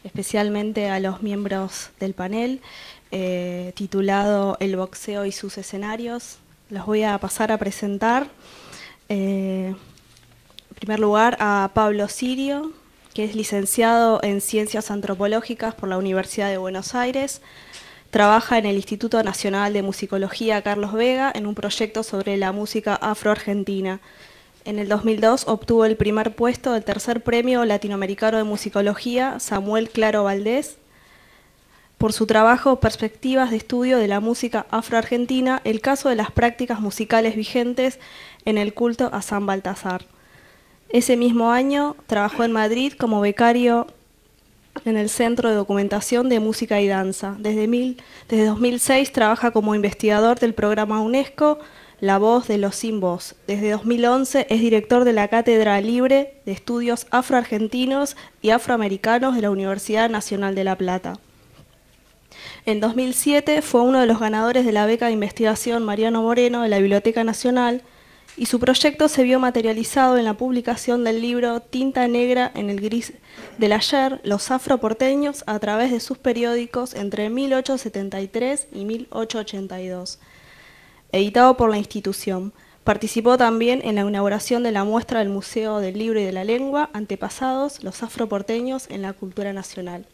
especialmente a los miembros del panel, titulado El boxeo y sus escenarios. Los voy a pasar a presentar. En primer lugar, a Pablo Sirio, que es licenciado en Ciencias Antropológicas por la Universidad de Buenos Aires. Trabaja en el Instituto Nacional de Musicología Carlos Vega en un proyecto sobre la música afro-argentina. En el 2002 obtuvo el primer puesto del tercer premio latinoamericano de musicología Samuel Claro Valdés por su trabajo Perspectivas de estudio de la música afro-argentina, el caso de las prácticas musicales vigentes en el culto a San Baltasar. Ese mismo año trabajó en Madrid como becario en el Centro de Documentación de Música y Danza. Desde 2006 trabaja como investigador del programa UNESCO La Voz de los Sin Voz. Desde 2011 es director de la Cátedra Libre de Estudios Afroargentinos y Afroamericanos de la Universidad Nacional de La Plata. En 2007 fue uno de los ganadores de la beca de investigación Mariano Moreno de la Biblioteca Nacional, y su proyecto se vio materializado en la publicación del libro Tinta Negra en el Gris del Ayer, los afroporteños a través de sus periódicos entre 1873 y 1882, editado por la institución. Participó también en la inauguración de la muestra del Museo del Libro y de la Lengua, Antepasados, los afroporteños en la cultura nacional.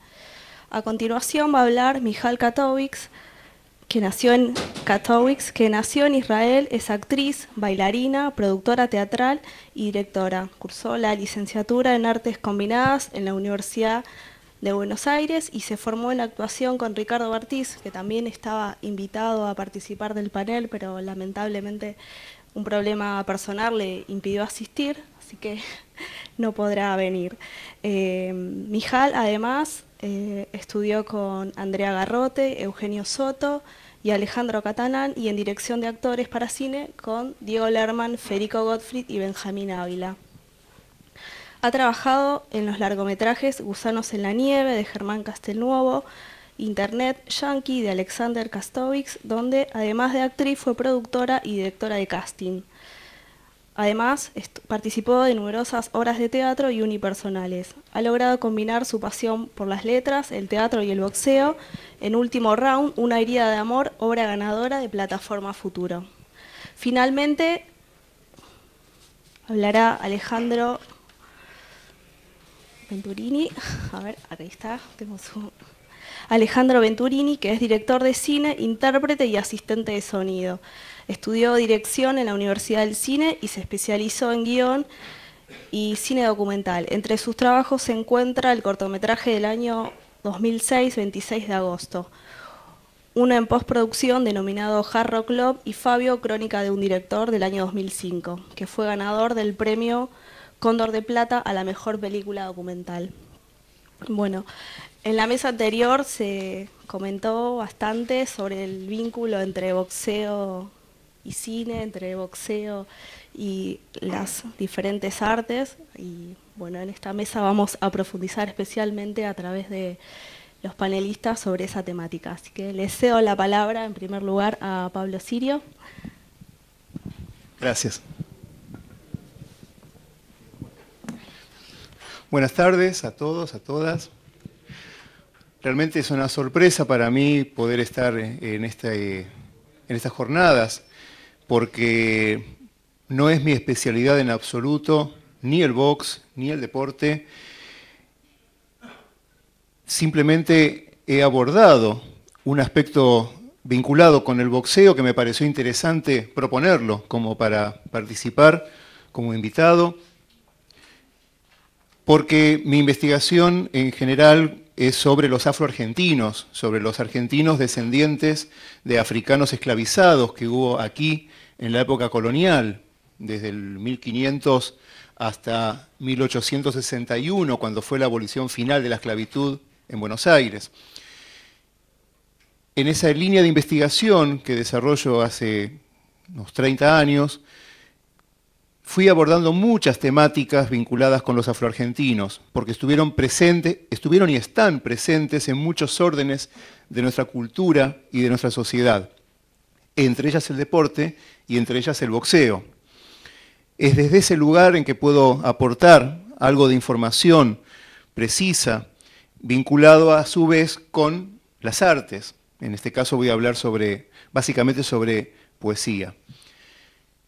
A continuación va a hablar Michal Katowice, que nació en Israel, es actriz, bailarina, productora teatral y directora. Cursó la licenciatura en Artes Combinadas en la Universidad de Buenos Aires y se formó en actuación con Ricardo Bartiz, que también estaba invitado a participar del panel, pero lamentablemente un problema personal le impidió asistir, así que no podrá venir. Michal, además, estudió con Andrea Garrote, Eugenio Soto y Alejandro Catalán, y en dirección de actores para cine con Diego Lerman, Federico Gottfried y Benjamín Ávila. Ha trabajado en los largometrajes Gusanos en la Nieve, de Germán Castelnuovo, Internet Yankee, de Alexander Kastovics, donde además de actriz fue productora y directora de casting. Además, participó de numerosas obras de teatro y unipersonales. Ha logrado combinar su pasión por las letras, el teatro y el boxeo en Último Round, Una herida de amor, obra ganadora de Plataforma Futuro. Finalmente, hablará Alejandro Venturini. A ver, aquí está, tengo su... Alejandro Venturini, que es director de cine, intérprete y asistente de sonido. Estudió dirección en la Universidad del Cine y se especializó en guión y cine documental. Entre sus trabajos se encuentra el cortometraje del año 2006, 26 de agosto. Uno en postproducción denominado Hard Rock Club y Fabio, Crónica de un director, del año 2005, que fue ganador del premio Cóndor de Plata a la mejor película documental. Bueno, en la mesa anterior se comentó bastante sobre el vínculo entre boxeo y cine, entre boxeo y las diferentes artes, y bueno, en esta mesa vamos a profundizar especialmente a través de los panelistas sobre esa temática. Así que le cedo la palabra en primer lugar a Pablo Sirio. Gracias. Buenas tardes a todos, a todas. Realmente es una sorpresa para mí poder estar en estas jornadas, porque no es mi especialidad en absoluto, ni el box, ni el deporte. Simplemente he abordado un aspecto vinculado con el boxeo que me pareció interesante proponerlo como para participar como invitado, porque mi investigación en general es sobre los afroargentinos, sobre los argentinos descendientes de africanos esclavizados que hubo aquí en la época colonial, desde el 1500 hasta 1861, cuando fue la abolición final de la esclavitud en Buenos Aires. En esa línea de investigación que desarrollo hace unos 30 años, fui abordando muchas temáticas vinculadas con los afroargentinos, porque estuvieron y están presentes en muchos órdenes de nuestra cultura y de nuestra sociedad, entre ellas el deporte y entre ellas el boxeo. Es desde ese lugar en que puedo aportar algo de información precisa vinculado a su vez con las artes. En este caso voy a hablar básicamente sobre poesía.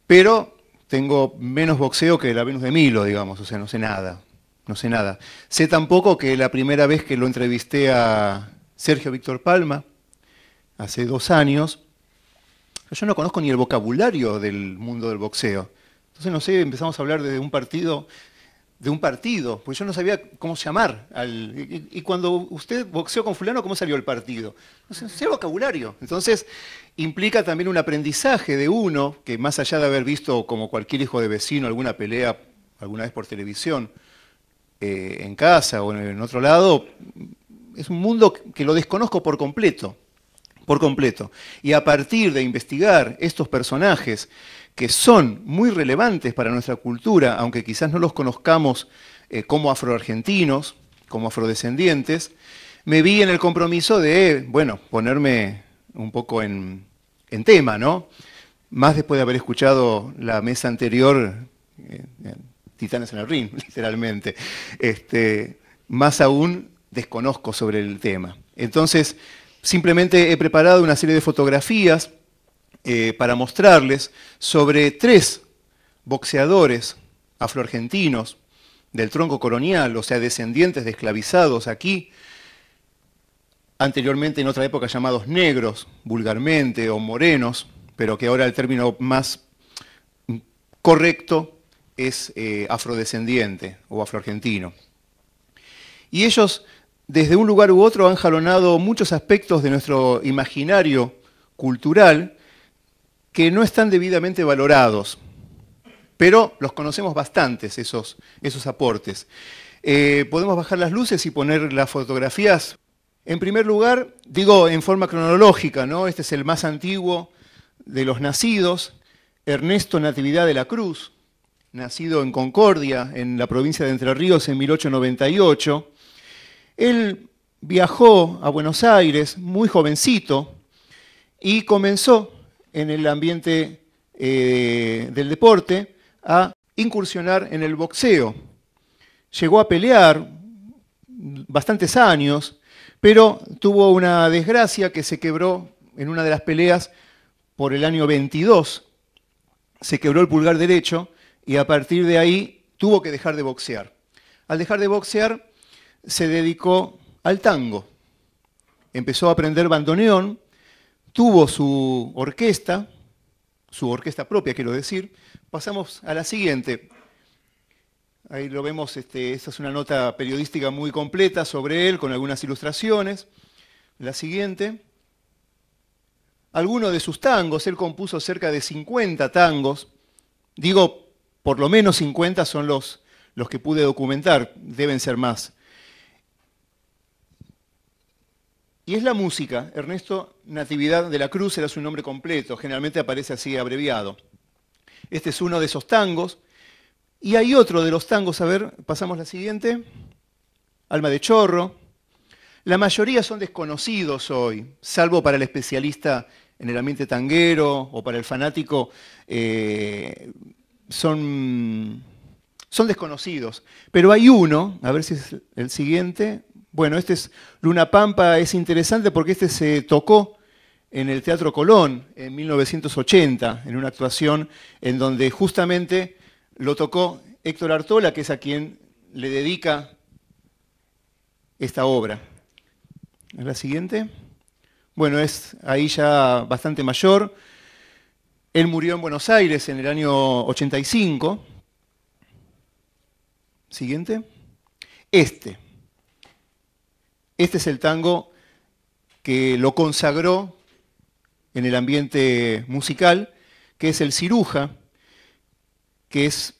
Pero tengo menos boxeo que la Venus de Milo, digamos, o sea, no sé nada. No sé nada. Sé tampoco que la primera vez que lo entrevisté a Sergio Víctor Palma, hace 2 años, yo no conozco ni el vocabulario del mundo del boxeo. Entonces, no sé, empezamos a hablar de un partido, pues yo no sabía cómo llamar. Y cuando usted boxeó con fulano, ¿cómo salió el partido? No sé vocabulario. Entonces, implica también un aprendizaje de uno, que más allá de haber visto, como cualquier hijo de vecino, alguna pelea alguna vez por televisión, en casa o en otro lado, es un mundo que lo desconozco por completo. Por completo. Y a partir de investigar estos personajes que son muy relevantes para nuestra cultura, aunque quizás no los conozcamos como afroargentinos, como afrodescendientes, me vi en el compromiso de, bueno, ponerme un poco en tema, ¿no? Más después de haber escuchado la mesa anterior, Titanes en el Ring, literalmente. Más aún desconozco sobre el tema. Entonces, simplemente he preparado una serie de fotografías para mostrarles sobre 3 boxeadores afroargentinos del tronco colonial, o sea, descendientes de esclavizados aquí, anteriormente en otra época llamados negros, vulgarmente, o morenos, pero que ahora el término más correcto es afrodescendiente o afroargentino. Y ellos, desde un lugar u otro, han jalonado muchos aspectos de nuestro imaginario cultural que no están debidamente valorados, pero los conocemos bastantes, esos aportes. Podemos bajar las luces y poner las fotografías. En primer lugar, digo en forma cronológica, ¿no? Este es el más antiguo de los nacidos, Ernesto Natividad de la Cruz, nacido en Concordia, en la provincia de Entre Ríos, en 1898. Él viajó a Buenos Aires muy jovencito y comenzó en el ambiente del deporte a incursionar en el boxeo. Llegó a pelear bastantes años, pero tuvo una desgracia que se quebró en una de las peleas por el año 22. Se quebró el pulgar derecho y a partir de ahí tuvo que dejar de boxear. Al dejar de boxear, se dedicó al tango. Empezó a aprender bandoneón, tuvo su orquesta propia, quiero decir. Pasamos a la siguiente. Ahí lo vemos, esta es una nota periodística muy completa sobre él, con algunas ilustraciones. La siguiente. Algunos de sus tangos, él compuso cerca de 50 tangos. Digo, por lo menos 50 son los que pude documentar, deben ser más. Y es la música. Ernesto Natividad de la Cruz era su nombre completo, generalmente aparece así abreviado. Este es uno de esos tangos. Y hay otro de los tangos, a ver, pasamos la siguiente. Alma de Chorro. La mayoría son desconocidos hoy, salvo para el especialista en el ambiente tanguero o para el fanático, son desconocidos. Pero hay uno, a ver si es el siguiente. Bueno, este es Luna Pampa, es interesante porque este se tocó en el Teatro Colón en 1980, en una actuación en donde justamente lo tocó Héctor Artola, que es a quien le dedica esta obra. ¿La siguiente? Bueno, es ahí ya bastante mayor. Él murió en Buenos Aires en el año 85. Siguiente. Este es el tango que lo consagró en el ambiente musical, que es el Ciruja, que es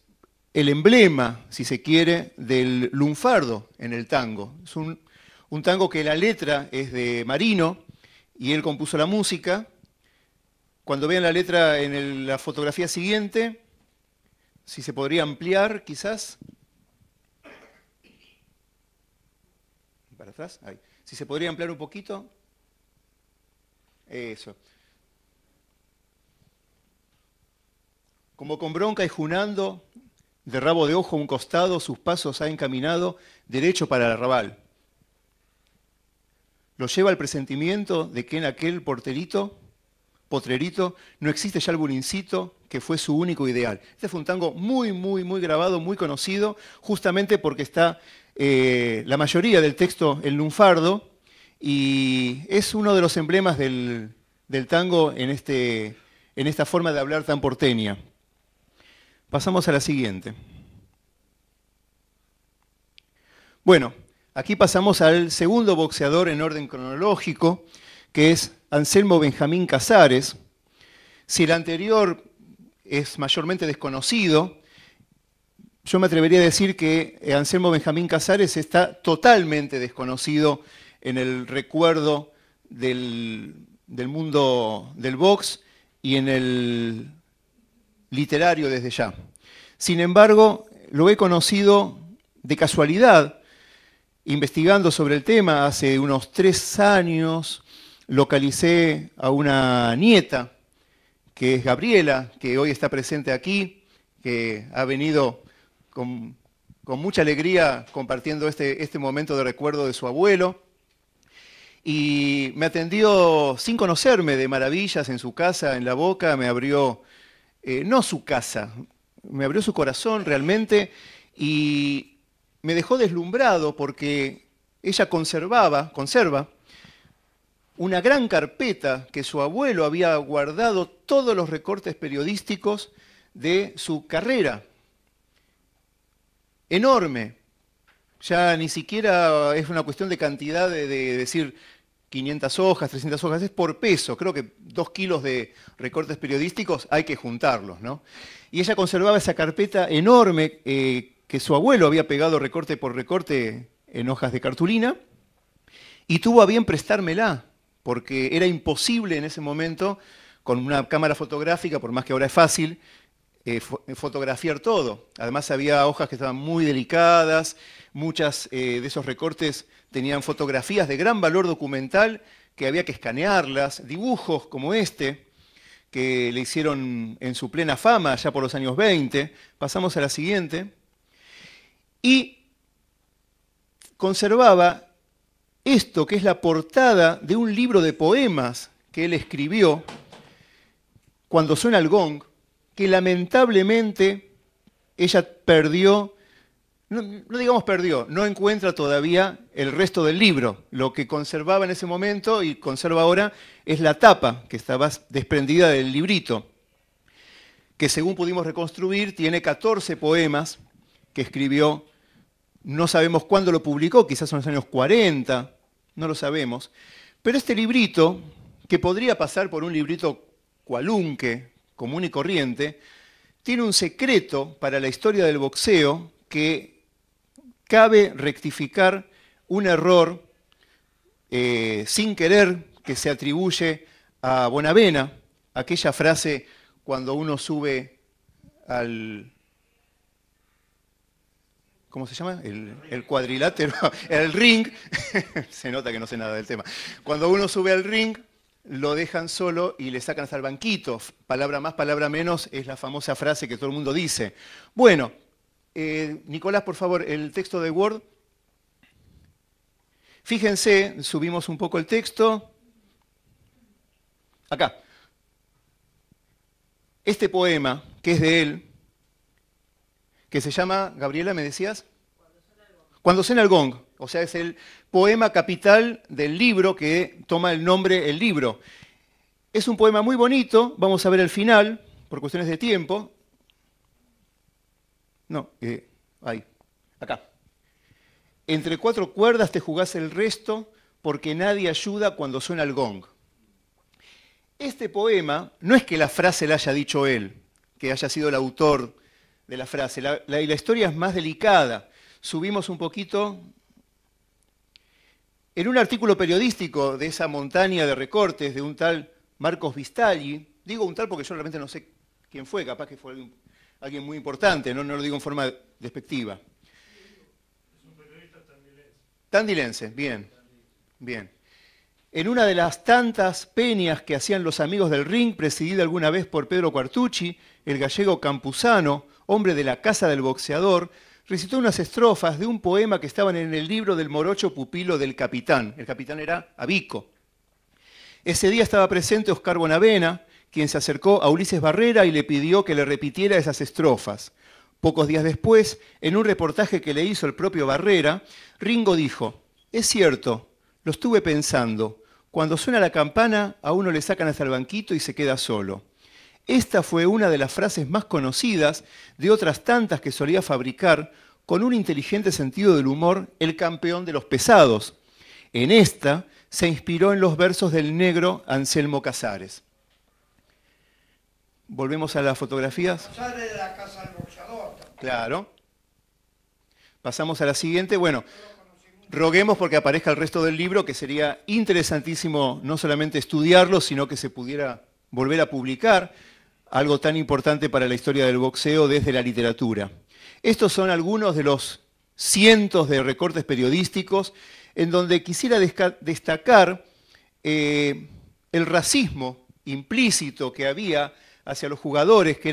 el emblema, si se quiere, del lunfardo en el tango. Es un tango que la letra es de Marino y él compuso la música. Cuando vean la letra en la fotografía siguiente, si se podría ampliar quizás. Para atrás, ahí. Si se podría ampliar un poquito. Eso. Como con bronca y junando, de rabo de ojo a un costado, sus pasos ha encaminado derecho para el arrabal. lo lleva al presentimiento de que en aquel potrerito, no existe ya el bulincito que fue su único ideal. Este fue un tango muy, muy, muy grabado, muy conocido, justamente porque está la mayoría del texto en lunfardo, y es uno de los emblemas del tango en esta forma de hablar tan porteña. Pasamos a la siguiente. Bueno, aquí pasamos al segundo boxeador en orden cronológico, que es Anselmo Benjamín Casares. Si el anterior es mayormente desconocido, yo me atrevería a decir que Anselmo Benjamín Casares está totalmente desconocido en el recuerdo del mundo del box y en el literario desde ya. Sin embargo, lo he conocido de casualidad, investigando sobre el tema. Hace unos 3 años localicé a una nieta, que es Gabriela, que hoy está presente aquí, que ha venido con mucha alegría compartiendo este momento de recuerdo de su abuelo. Y me atendió sin conocerme, de maravillas, en su casa, en La Boca. Me abrió, no su casa, me abrió su corazón realmente, y me dejó deslumbrado porque ella conserva una gran carpeta que su abuelo había guardado todos los recortes periodísticos de su carrera. Enorme. Ya ni siquiera es una cuestión de cantidad de decir 500 hojas, 300 hojas, es por peso. Creo que 2 kilos de recortes periodísticos hay que juntarlos, ¿no? Y ella conservaba esa carpeta enorme que su abuelo había pegado recorte por recorte en hojas de cartulina, y tuvo a bien prestármela, porque era imposible en ese momento, con una cámara fotográfica, por más que ahora es fácil, fotografiar todo. Además había hojas que estaban muy delicadas, muchas de esos recortes tenían fotografías de gran valor documental que había que escanearlas, dibujos como este, que le hicieron en su plena fama, ya por los años 20. Pasamos a la siguiente. Y conservaba esto, que es la portada de un libro de poemas que él escribió, Cuando suena el gong, que lamentablemente ella perdió, no digamos perdió, no encuentra todavía el resto del libro. Lo que conservaba en ese momento y conserva ahora es la tapa, que estaba desprendida del librito, que según pudimos reconstruir tiene 14 poemas que escribió. No sabemos cuándo lo publicó, quizás en los años 40, no lo sabemos. Pero este librito, que podría pasar por un librito cualunque, común y corriente, tiene un secreto para la historia del boxeo que cabe rectificar un error sin querer que se atribuye a Bonavena, aquella frase cuando uno sube al... ¿Cómo se llama? El cuadrilátero, el ring. Se nota que no sé nada del tema. Cuando uno sube al ring, lo dejan solo y le sacan hasta el banquito. Palabra más, palabra menos, es la famosa frase que todo el mundo dice. Bueno, Nicolás, por favor, el texto de Word. Fíjense, subimos un poco el texto. Acá. Este poema, que es de él, que se llama, Gabriela, ¿me decías? Cuando suena el gong. O sea, es el poema capital del libro que toma el nombre el libro. Es un poema muy bonito, vamos a ver el final, por cuestiones de tiempo. No, ahí, acá. Entre 4 cuerdas te jugás el resto, porque nadie ayuda cuando suena el gong. Este poema, no es que la frase la haya dicho él, que haya sido el autor de la frase, la historia es más delicada. Subimos un poquito. En un artículo periodístico de esa montaña de recortes de un tal Marcos Vistagli, digo un tal porque yo realmente no sé quién fue, capaz que fue alguien muy importante, no lo digo en forma despectiva. Es un periodista tandilense. Tandilense, bien, bien. En una de las tantas peñas que hacían los amigos del ring, presidida alguna vez por Pedro Quartucci, el gallego Campuzano, hombre de la casa del boxeador, recitó unas estrofas de un poema que estaban en el libro del morocho pupilo del capitán. El capitán era Abico. Ese día estaba presente Oscar Bonavena, quien se acercó a Ulises Barrera y le pidió que le repitiera esas estrofas. Pocos días después, en un reportaje que le hizo el propio Barrera, Ringo dijo: «Es cierto, lo estuve pensando. Cuando suena la campana, a uno le sacan hasta el banquito y se queda solo». Esta fue una de las frases más conocidas de otras tantas que solía fabricar con un inteligente sentido del humor el campeón de los pesados. En esta se inspiró en los versos del negro Anselmo Casares. Volvemos a las fotografías. Casares de la casa del boxeador. Claro. Pasamos a la siguiente. Bueno, roguemos porque aparezca el resto del libro, que sería interesantísimo no solamente estudiarlo, sino que se pudiera volver a publicar, algo tan importante para la historia del boxeo desde la literatura. Estos son algunos de los cientos de recortes periodísticos en donde quisiera destacar el racismo implícito que había hacia los jugadores,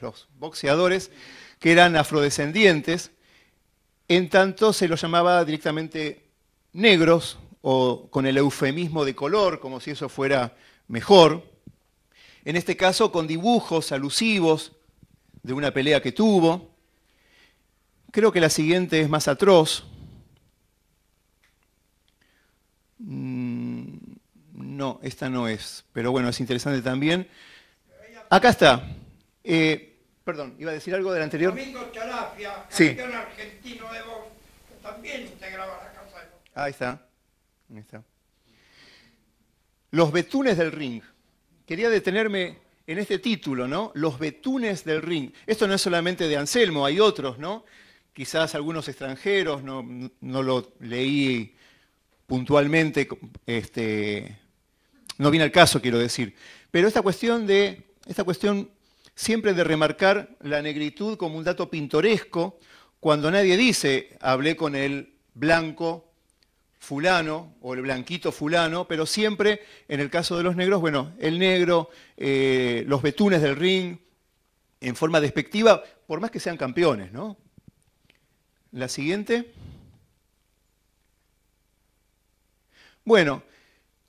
los boxeadores, que eran afrodescendientes, en tanto se los llamaba directamente negros o con el eufemismo de color, como si eso fuera mejor. En este caso con dibujos alusivos de una pelea que tuvo. Creo que la siguiente es más atroz. No, esta no es, pero bueno, es interesante también. Acá está. Perdón, ¿iba a decir algo del anterior? Domingo Charafia, Sí. campeón argentino de box, que también integraba la casa de box. Ahí está. Ahí está. Los betunes del ring. Quería detenerme en este título, ¿no? Los betunes del ring. Esto no es solamente de Anselmo, hay otros, ¿no? Quizás algunos extranjeros, no lo leí puntualmente, no viene al caso, quiero decir. Pero esta cuestión siempre de remarcar la negritud como un dato pintoresco, cuando nadie dice, hablé con el blanco fulano o el blanquito fulano, pero siempre en el caso de los negros, bueno, el negro, los betunes del ring, en forma despectiva, por más que sean campeones, ¿no? La siguiente. Bueno,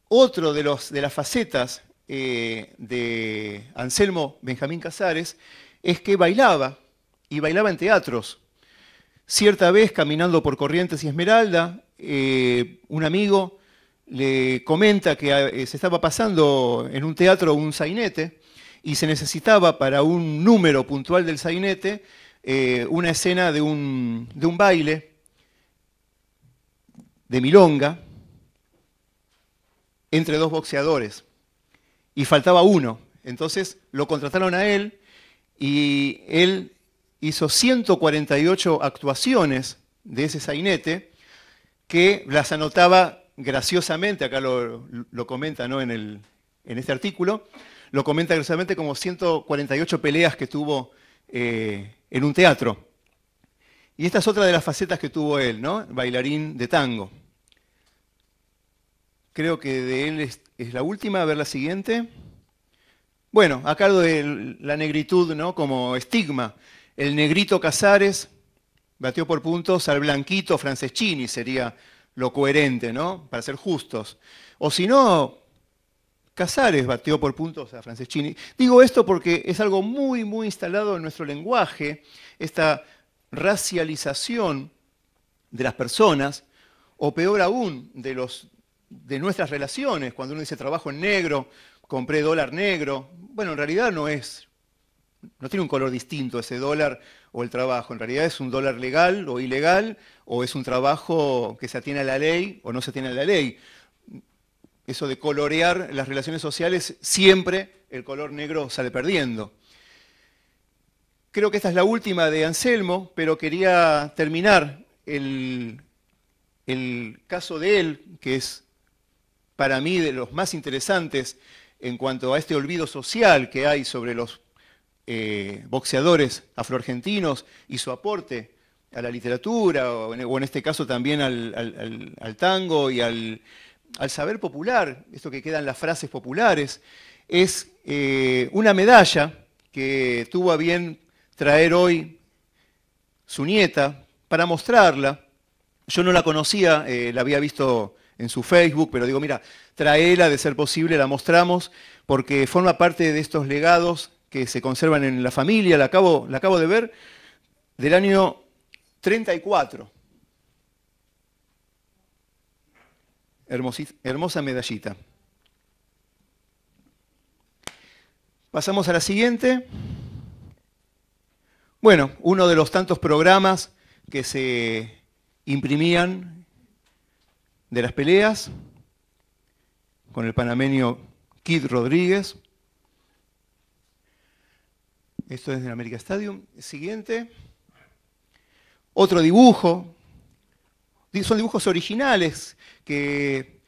otro de las facetas de Anselmo Benjamín Casares es que bailaba, y bailaba en teatros. Cierta vez, caminando por Corrientes y Esmeralda, un amigo le comenta que se estaba pasando en un teatro un sainete y se necesitaba para un número puntual del sainete una escena de un baile de milonga entre dos boxeadores y faltaba uno. Entonces lo contrataron a él y él hizo 148 actuaciones de ese sainete que las anotaba graciosamente, acá lo comenta, ¿no? en este artículo, lo comenta graciosamente como 148 peleas que tuvo en un teatro. Y esta es otra de las facetas que tuvo él, ¿no? Bailarín de tango. Creo que de él es la última, a ver la siguiente. Bueno, acá lo de la negritud, ¿no? Como estigma. El negrito Casares batió por puntos al blanquito Franceschini, sería lo coherente, ¿no? Para ser justos. O si no, Casares batió por puntos a Franceschini. Digo esto porque es algo muy, muy instalado en nuestro lenguaje, esta racialización de las personas, o peor aún, de nuestras relaciones. Cuando uno dice trabajo en negro, compré dólar negro, bueno, en realidad no tiene un color distinto ese dólar o el trabajo. En realidad es un dólar legal o ilegal, o es un trabajo que se atiene a la ley o no se atiene a la ley. Eso de colorear las relaciones sociales, siempre el color negro sale perdiendo. Creo que esta es la última de Anselmo, pero quería terminar el caso de él, que es para mí de los más interesantes en cuanto a este olvido social que hay sobre los boxeadores afroargentinos y su aporte a la literatura, o en este caso también al tango y al saber popular, esto que quedan las frases populares, es una medalla que tuvo a bien traer hoy su nieta, para mostrarla. Yo no la conocía, la había visto en su Facebook, pero digo, mira, tráela, de ser posible, la mostramos, porque forma parte de estos legados que se conservan en la familia. La acabo de ver, del año 34. Hermosa medallita. Pasamos a la siguiente. Bueno, uno de los tantos programas que se imprimían de las peleas, con el panameño Kid Rodríguez. Esto es del América Stadium. Siguiente. Otro dibujo. Son dibujos originales que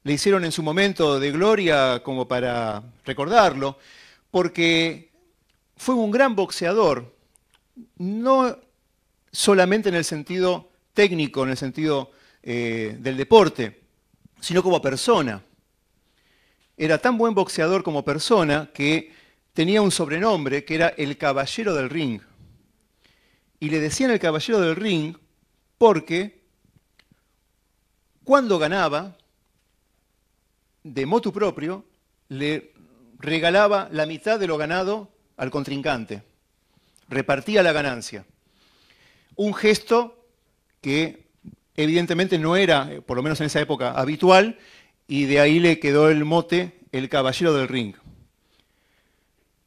le hicieron en su momento de gloria como para recordarlo, porque fue un gran boxeador, no solamente en el sentido técnico, en el sentido del deporte, sino como persona. Era tan buen boxeador como persona que tenía un sobrenombre que era el Caballero del Ring. Y le decían el Caballero del Ring porque cuando ganaba, de motu propio, le regalaba la mitad de lo ganado al contrincante. Repartía la ganancia. Un gesto que evidentemente no era, por lo menos en esa época, habitual, y de ahí le quedó el mote el Caballero del Ring.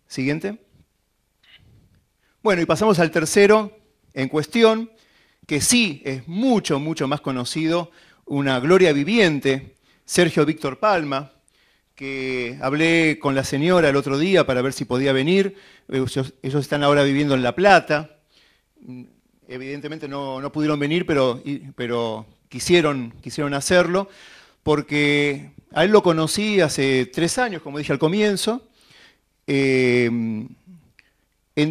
Siguiente. Bueno, y pasamos al tercero en cuestión, que sí es mucho, mucho más conocido, una gloria viviente, Sergio Víctor Palma, que hablé con la señora el otro día para ver si podía venir. Ellos están ahora viviendo en La Plata. Evidentemente no pudieron venir, pero quisieron hacerlo, porque a él lo conocí hace 3 años, como dije al comienzo. En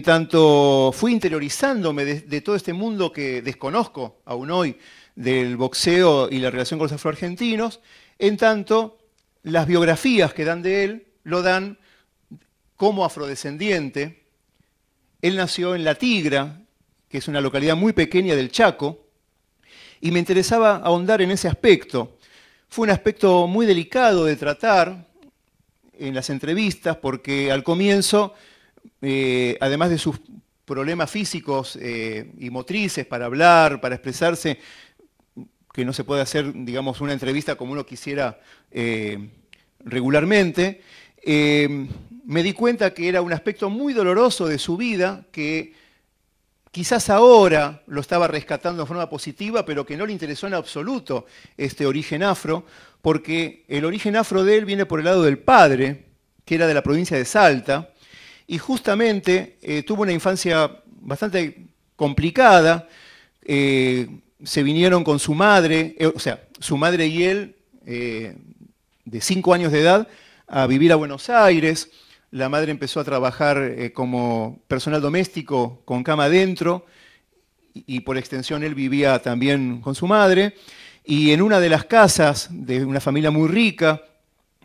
tanto fui interiorizándome de todo este mundo que desconozco aún hoy, del boxeo y la relación con los afroargentinos, en tanto las biografías que dan de él lo dan como afrodescendiente. Él nació en La Tigra, que es una localidad muy pequeña del Chaco, y me interesaba ahondar en ese aspecto. Fue un aspecto muy delicado de tratar en las entrevistas, porque al comienzo, además de sus problemas físicos y motrices para hablar, para expresarse, que no se puede hacer, digamos, una entrevista como uno quisiera regularmente, me di cuenta que era un aspecto muy doloroso de su vida, que quizás ahora lo estaba rescatando de forma positiva, pero que no le interesó en absoluto este origen afro, porque el origen afro de él viene por el lado del padre, que era de la provincia de Salta, y justamente tuvo una infancia bastante complicada. Se vinieron con su madre, o sea, su madre y él, de 5 años de edad, a vivir a Buenos Aires. La madre empezó a trabajar como personal doméstico con cama adentro, y por extensión él vivía también con su madre. Y en una de las casas de una familia muy rica,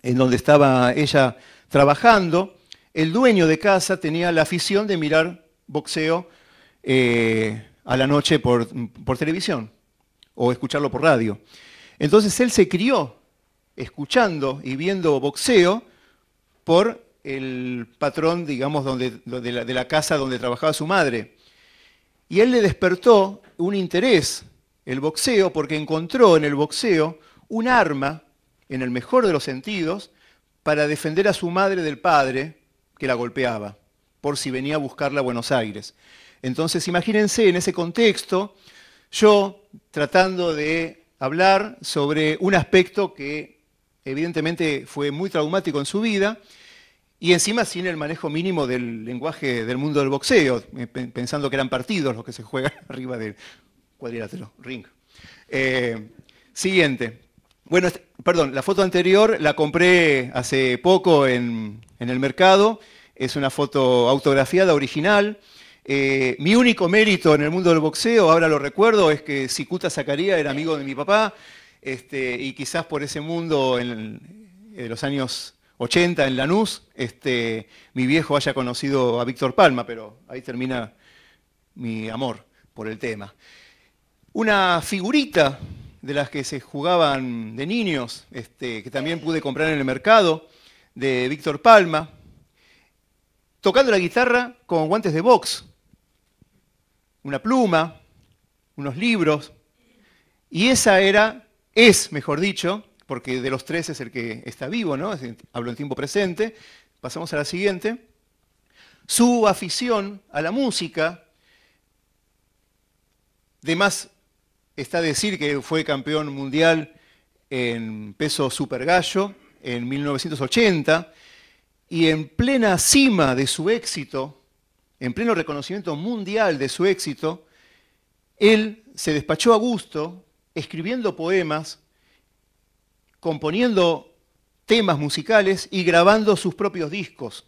en donde estaba ella trabajando, el dueño de casa tenía la afición de mirar boxeo a la noche por televisión o escucharlo por radio. Entonces él se crió escuchando y viendo boxeo por el patrón, digamos, de la casa donde trabajaba su madre. Y él le despertó un interés, el boxeo, porque encontró en el boxeo un arma, en el mejor de los sentidos, para defender a su madre del padre que la golpeaba, por si venía a buscarla a Buenos Aires. Entonces, imagínense en ese contexto, yo tratando de hablar sobre un aspecto que evidentemente fue muy traumático en su vida, y encima sin el manejo mínimo del lenguaje del mundo del boxeo, pensando que eran partidos los que se juegan arriba del cuadrilátero, ring. Siguiente. Bueno, perdón, la foto anterior la compré hace poco en el mercado. Es una foto autografiada, original. Mi único mérito en el mundo del boxeo, ahora lo recuerdo, es que Cicuta Zacarías era amigo de mi papá, y quizás por ese mundo en los años 80 en Lanús, mi viejo haya conocido a Víctor Palma, pero ahí termina mi amor por el tema. Una figurita de las que se jugaban de niños, que también pude comprar en el mercado, de Víctor Palma, tocando la guitarra con guantes de box, una pluma, unos libros, y esa es, mejor dicho, porque de los tres es el que está vivo, ¿no? Hablo en tiempo presente. Pasamos a la siguiente. Su afición a la música, de más está decir que fue campeón mundial en peso super gallo en 1980, y en plena cima de su éxito, en pleno reconocimiento mundial de su éxito, él se despachó a gusto escribiendo poemas, componiendo temas musicales y grabando sus propios discos.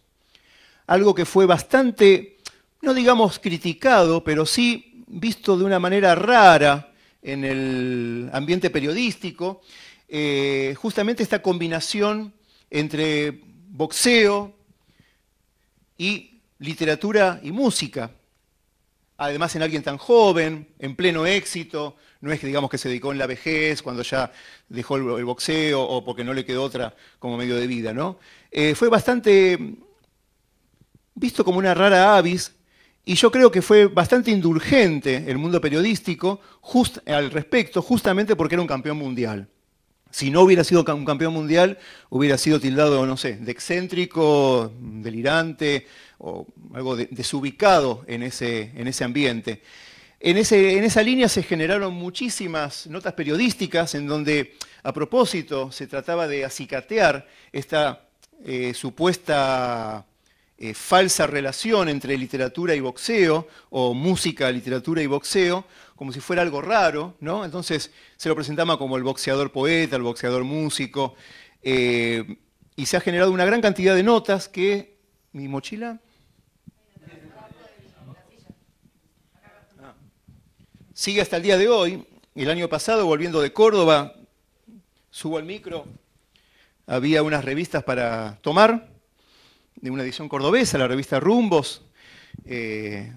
Algo que fue bastante, no digamos criticado, pero sí visto de una manera rara en el ambiente periodístico, justamente esta combinación entre boxeo y literatura y música. Además en alguien tan joven, en pleno éxito, no es que digamos que se dedicó en la vejez, cuando ya dejó el boxeo o porque no le quedó otra como medio de vida, ¿no? Fue bastante visto como una rara avis, y yo creo que fue bastante indulgente el mundo periodístico al respecto, justamente porque era un campeón mundial. Si no hubiera sido un campeón mundial, hubiera sido tildado, no sé, de excéntrico, delirante, o algo desubicado en ese ambiente. En esa línea se generaron muchísimas notas periodísticas en donde, a propósito, se trataba de acicatear esta supuesta falsa relación entre literatura y boxeo, o música, literatura y boxeo, como si fuera algo raro, ¿no? Entonces se lo presentaba como el boxeador poeta, el boxeador músico, y se ha generado una gran cantidad de notas que... ¿Mi mochila? Sigue hasta el día de hoy. El año pasado, volviendo de Córdoba, subo al micro, había unas revistas para tomar, de una edición cordobesa, la revista Rumbos,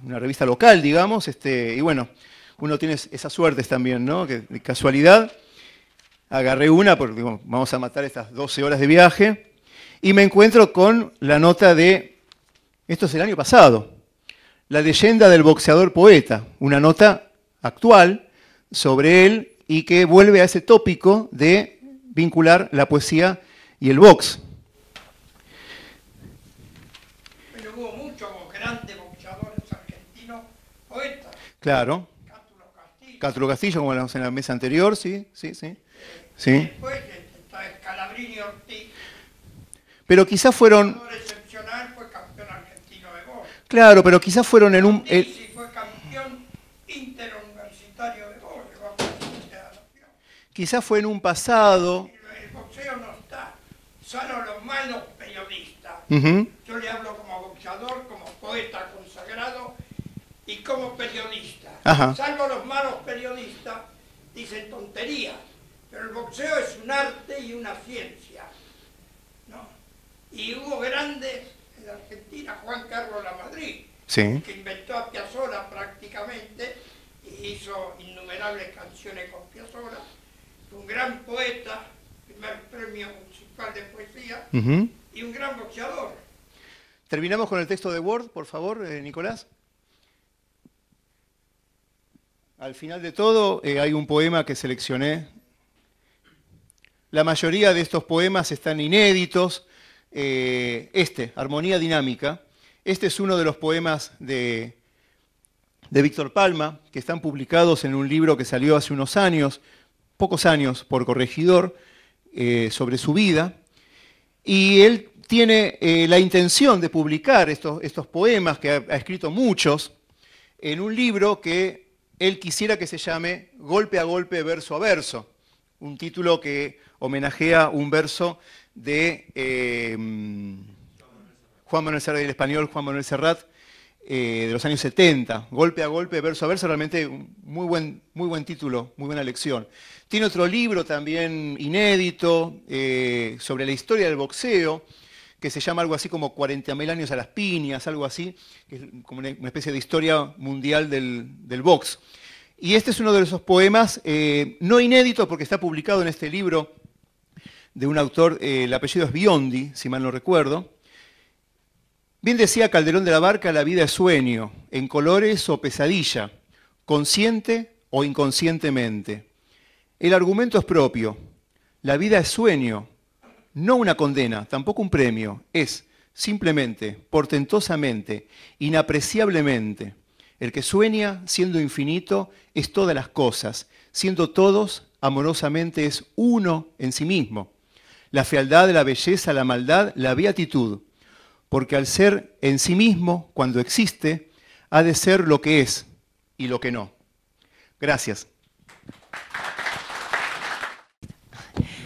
una revista local, digamos, y bueno, uno tiene esas suertes también, ¿no? Que de casualidad agarré una, porque digo, vamos a matar estas 12 horas de viaje, y me encuentro con la nota de, esto es el año pasado, la leyenda del boxeador poeta, una nota actual sobre él y que vuelve a ese tópico de vincular la poesía y el box. Pero hubo muchos grandes boxeadores argentinos, poetas. Claro. Cátulo Castillo, como hablamos en la mesa anterior, sí. Después está Scalabrini Ortiz. Pero quizás fueron... Un jugador excepcional, fue campeón argentino de box. Claro, pero quizás fueron en un... Sí, fue campeón interuniversitario de box. Quizás fue en un pasado... El boxeo no está, salvo los malos periodistas. Yo le hablo como boxeador, como poeta consagrado y como periodista. Ajá. Salvo los malos periodistas, dicen tonterías, pero el boxeo es un arte y una ciencia, ¿no? Y hubo grandes en Argentina, Juan Carlos Lamadrid, Sí. que inventó a Piazzolla prácticamente y hizo innumerables canciones con Piazzolla, un gran poeta, primer premio municipal de poesía, y un gran boxeador. Terminamos con el texto de Word, por favor, Nicolás. Al final de todo hay un poema que seleccioné. La mayoría de estos poemas están inéditos. Armonía Dinámica. Este es uno de los poemas de Víctor Palma, que están publicados en un libro que salió hace unos años, pocos años, por Corregidor, sobre su vida. Y él tiene la intención de publicar estos poemas, que ha escrito muchos, en un libro que él quisiera que se llame Golpe a Golpe, Verso a Verso, un título que homenajea un verso de Juan Manuel Serrat, el español Juan Manuel Serrat, de los años 70. Golpe a Golpe, Verso a Verso, realmente un muy buen título, muy buena lección. Tiene otro libro también inédito sobre la historia del boxeo, que se llama algo así como 40.000 años a las piñas, algo así, que es como una especie de historia mundial del box. Y este es uno de esos poemas, no inédito porque está publicado en este libro de un autor, el apellido es Biondi, si mal no recuerdo. Bien decía Calderón de la Barca, la vida es sueño, en colores o pesadilla, consciente o inconscientemente. El argumento es propio, la vida es sueño, no una condena, tampoco un premio, es simplemente, portentosamente, inapreciablemente. El que sueña, siendo infinito, es todas las cosas, siendo todos, amorosamente es uno en sí mismo. La fealdad, la belleza, la maldad, la beatitud, porque al ser en sí mismo, cuando existe, ha de ser lo que es y lo que no. Gracias.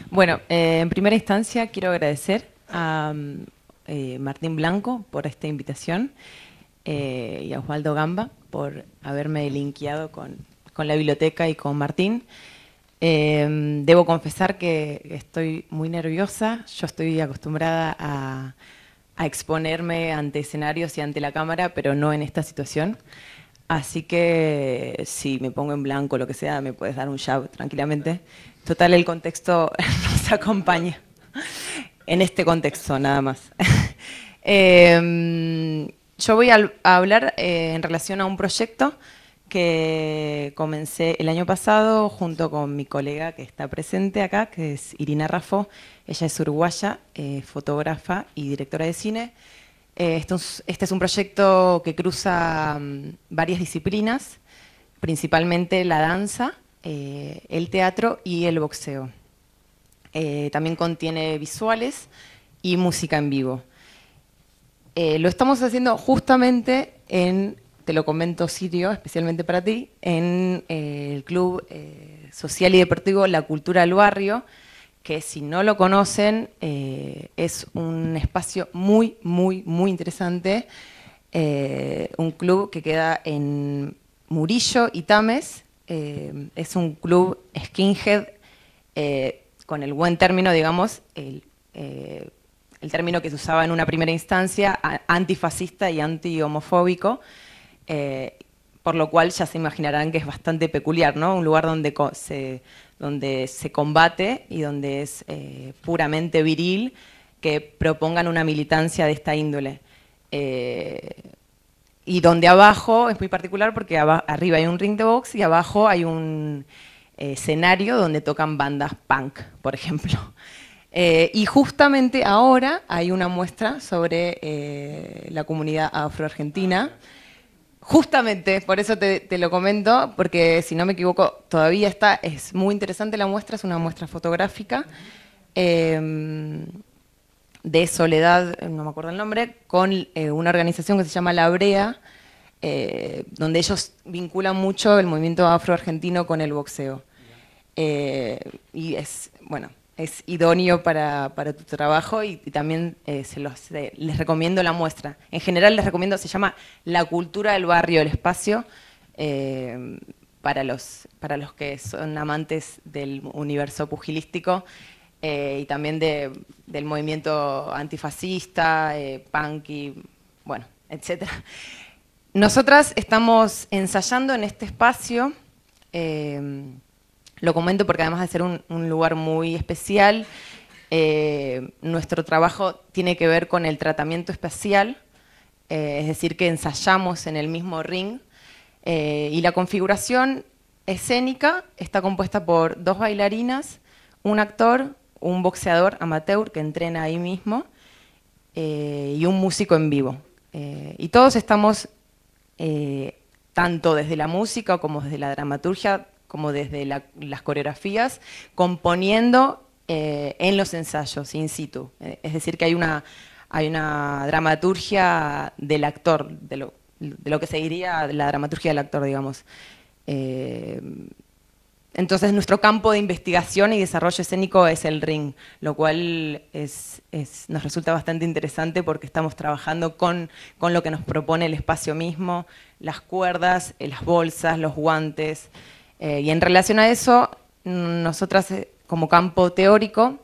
Bueno, en primera instancia quiero agradecer a Martín Blanco por esta invitación y a Osvaldo Gamba por haberme linkeado con la biblioteca y con Martín. Debo confesar que estoy muy nerviosa. Yo estoy acostumbrada a exponerme ante escenarios y ante la cámara, pero no en esta situación. Así que si me pongo en blanco, lo que sea, me puedes dar un jab tranquilamente. Total, el contexto nos acompaña. En este contexto, nada más. Yo voy a hablar en relación a un proyecto que comencé el año pasado junto con mi colega que está presente acá, que es Irina Raffo. Ella es uruguaya, fotógrafa y directora de cine. Este es un proyecto que cruza varias disciplinas, principalmente la danza, el teatro y el boxeo. También contiene visuales y música en vivo. Lo estamos haciendo justamente te lo comento Sirio, especialmente para ti, en el Club Social y Deportivo La Cultura del Barrio, que si no lo conocen, es un espacio muy, muy, muy interesante. Un club que queda en Murillo y Tames. Es un club skinhead, con el buen término, digamos, el término que se usaba en una primera instancia, antifascista y anti-homofóbico, por lo cual ya se imaginarán que es bastante peculiar, ¿no? Un lugar donde se combate y donde es puramente viril, que propongan una militancia de esta índole. Y donde abajo es muy particular porque arriba hay un ring de box y abajo hay un escenario donde tocan bandas punk, por ejemplo. Y justamente ahora hay una muestra sobre la comunidad afroargentina. Justamente, por eso te lo comento, porque si no me equivoco, todavía es muy interesante la muestra, es una muestra fotográfica de Soledad, no me acuerdo el nombre, con una organización que se llama La Brea, donde ellos vinculan mucho el movimiento afroargentino con el boxeo. Y es idóneo para tu trabajo y también les recomiendo la muestra. En general les recomiendo, se llama La Cultura del Barrio, el espacio, para los que son amantes del universo pugilístico y también del movimiento antifascista, punk y bueno, etc. Nosotras estamos ensayando en este espacio. Lo comento porque además de ser un lugar muy especial, nuestro trabajo tiene que ver con el tratamiento espacial, es decir, que ensayamos en el mismo ring, y la configuración escénica está compuesta por 2 bailarinas, un actor, un boxeador amateur que entrena ahí mismo, y un músico en vivo. Y todos estamos, tanto desde la música como desde la dramaturgia, como desde las coreografías, componiendo en los ensayos, in situ. Es decir, que hay una dramaturgia del actor, de lo que seguiría la dramaturgia del actor, digamos. Entonces, nuestro campo de investigación y desarrollo escénico es el ring, lo cual nos resulta bastante interesante porque estamos trabajando con lo que nos propone el espacio mismo, las cuerdas, las bolsas, los guantes. Y en relación a eso, nosotras como campo teórico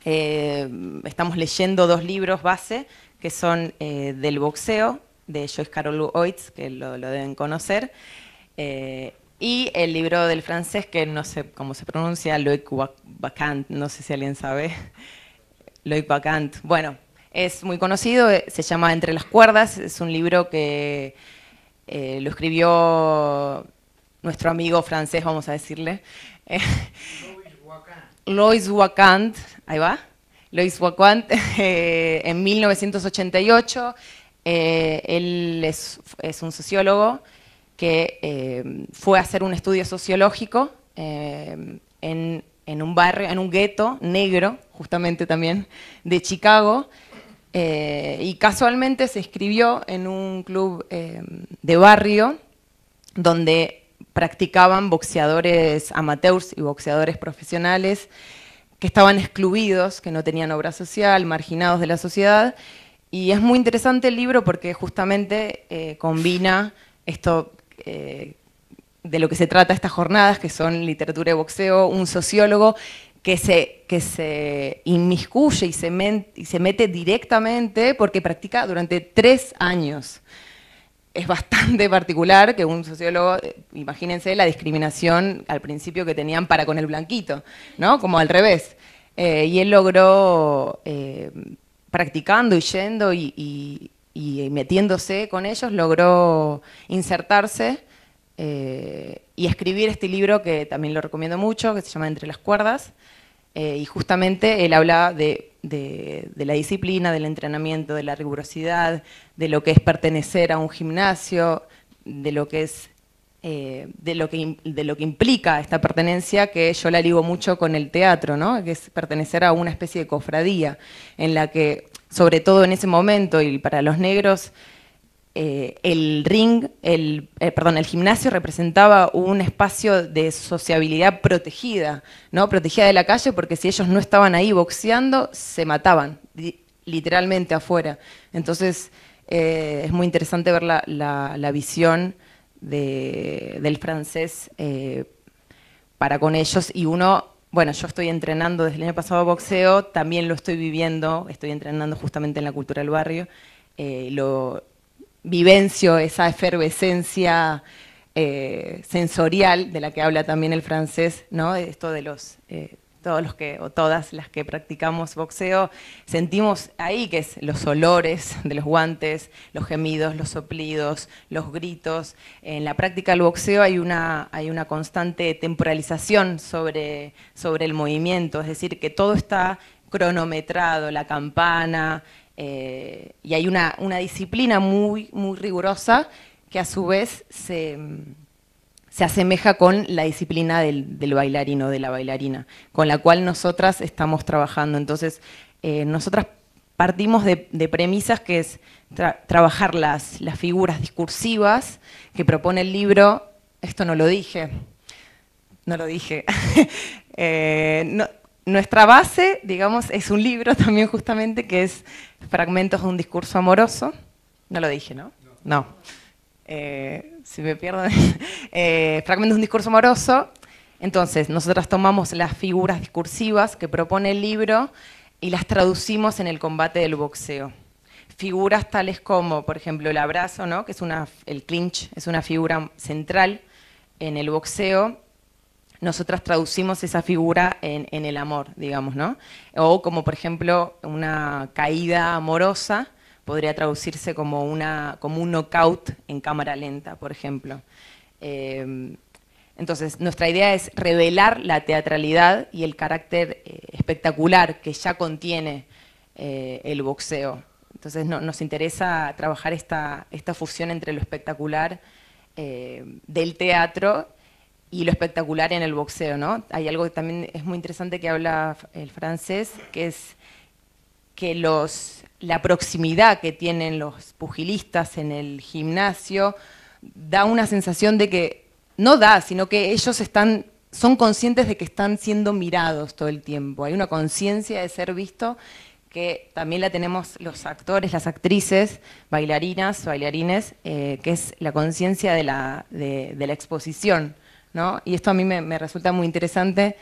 estamos leyendo 2 libros base, que son del boxeo, de Joyce Carol Oates, que lo deben conocer, y el libro del francés, que no sé cómo se pronuncia, Loïc Wacant, no sé si alguien sabe. Loïc Wacant. Bueno, es muy conocido, se llama Entre las cuerdas, es un libro que lo escribió nuestro amigo francés, vamos a decirle. Loïc Wacant, ahí va. Loïc Wacant, en 1988. Él es un sociólogo que fue a hacer un estudio sociológico en un barrio, en un gueto negro, justamente también, de Chicago, y casualmente se inscribió en un club de barrio donde practicaban boxeadores amateurs y boxeadores profesionales que estaban excluidos, que no tenían obra social, marginados de la sociedad. Y es muy interesante el libro porque justamente combina esto de lo que se trata estas jornadas, que son literatura y boxeo, un sociólogo que se inmiscuye y se mete directamente porque practica durante 3 años. Es bastante particular que un sociólogo, imagínense la discriminación al principio que tenían para con el blanquito, ¿no? Como al revés. Y él logró, practicando y yendo y metiéndose con ellos, logró insertarse y escribir este libro que también lo recomiendo mucho, que se llama Entre las cuerdas, y justamente él habla de la disciplina, del entrenamiento, de la rigurosidad, de lo que es pertenecer a un gimnasio, de lo que es de lo que implica esta pertenencia, que yo la ligo mucho con el teatro, ¿no? Que es pertenecer a una especie de cofradía, en la que, sobre todo en ese momento, y para los negros, el gimnasio representaba un espacio de sociabilidad protegida, ¿no? Protegida de la calle, porque si ellos no estaban ahí boxeando, se mataban, literalmente afuera. Entonces, es muy interesante ver la visión del francés para con ellos, y uno, bueno, yo estoy entrenando desde el año pasado boxeo, también lo estoy viviendo, estoy entrenando justamente en la cultura del barrio, lo vivencio esa efervescencia sensorial de la que habla también el francés, ¿no? Esto de los todos los que, o todas las que practicamos boxeo, sentimos ahí que es los olores de los guantes, los gemidos, los soplidos, los gritos. En la práctica del boxeo hay una constante temporalización sobre el movimiento, es decir, que todo está cronometrado, la campana, y hay una disciplina muy rigurosa que a su vez se asemeja con la disciplina del bailarino o de la bailarina, con la cual nosotras estamos trabajando. Entonces, nosotras partimos de premisas que es trabajar las figuras discursivas que propone el libro. Esto no lo dije. Nuestra base, digamos, es un libro también justamente que es Fragmentos de un discurso amoroso. No lo dije, ¿no? No. Si me pierdo, Fragmentos de un discurso amoroso. Entonces, nosotras tomamos las figuras discursivas que propone el libro y las traducimos en el combate del boxeo. Figuras tales como, por ejemplo, el abrazo, ¿no? Que es el clinch, es una figura central en el boxeo. Nosotras traducimos esa figura en el amor, digamos, ¿no? O como, por ejemplo, una caída amorosa, podría traducirse como un knockout en cámara lenta, por ejemplo. Entonces, nuestra idea es revelar la teatralidad y el carácter espectacular que ya contiene el boxeo. Entonces, nos interesa trabajar esta fusión entre lo espectacular del teatro y lo espectacular en el boxeo, ¿no? Hay algo que también es muy interesante que habla el francés, que es que la proximidad que tienen los pugilistas en el gimnasio da una sensación de que, no da, sino que ellos son conscientes de que están siendo mirados todo el tiempo. Hay una conciencia de ser visto que también la tenemos los actores, las actrices, bailarinas, bailarines, que es la conciencia de la exposición, ¿no? Y esto a mí me resulta muy interesante,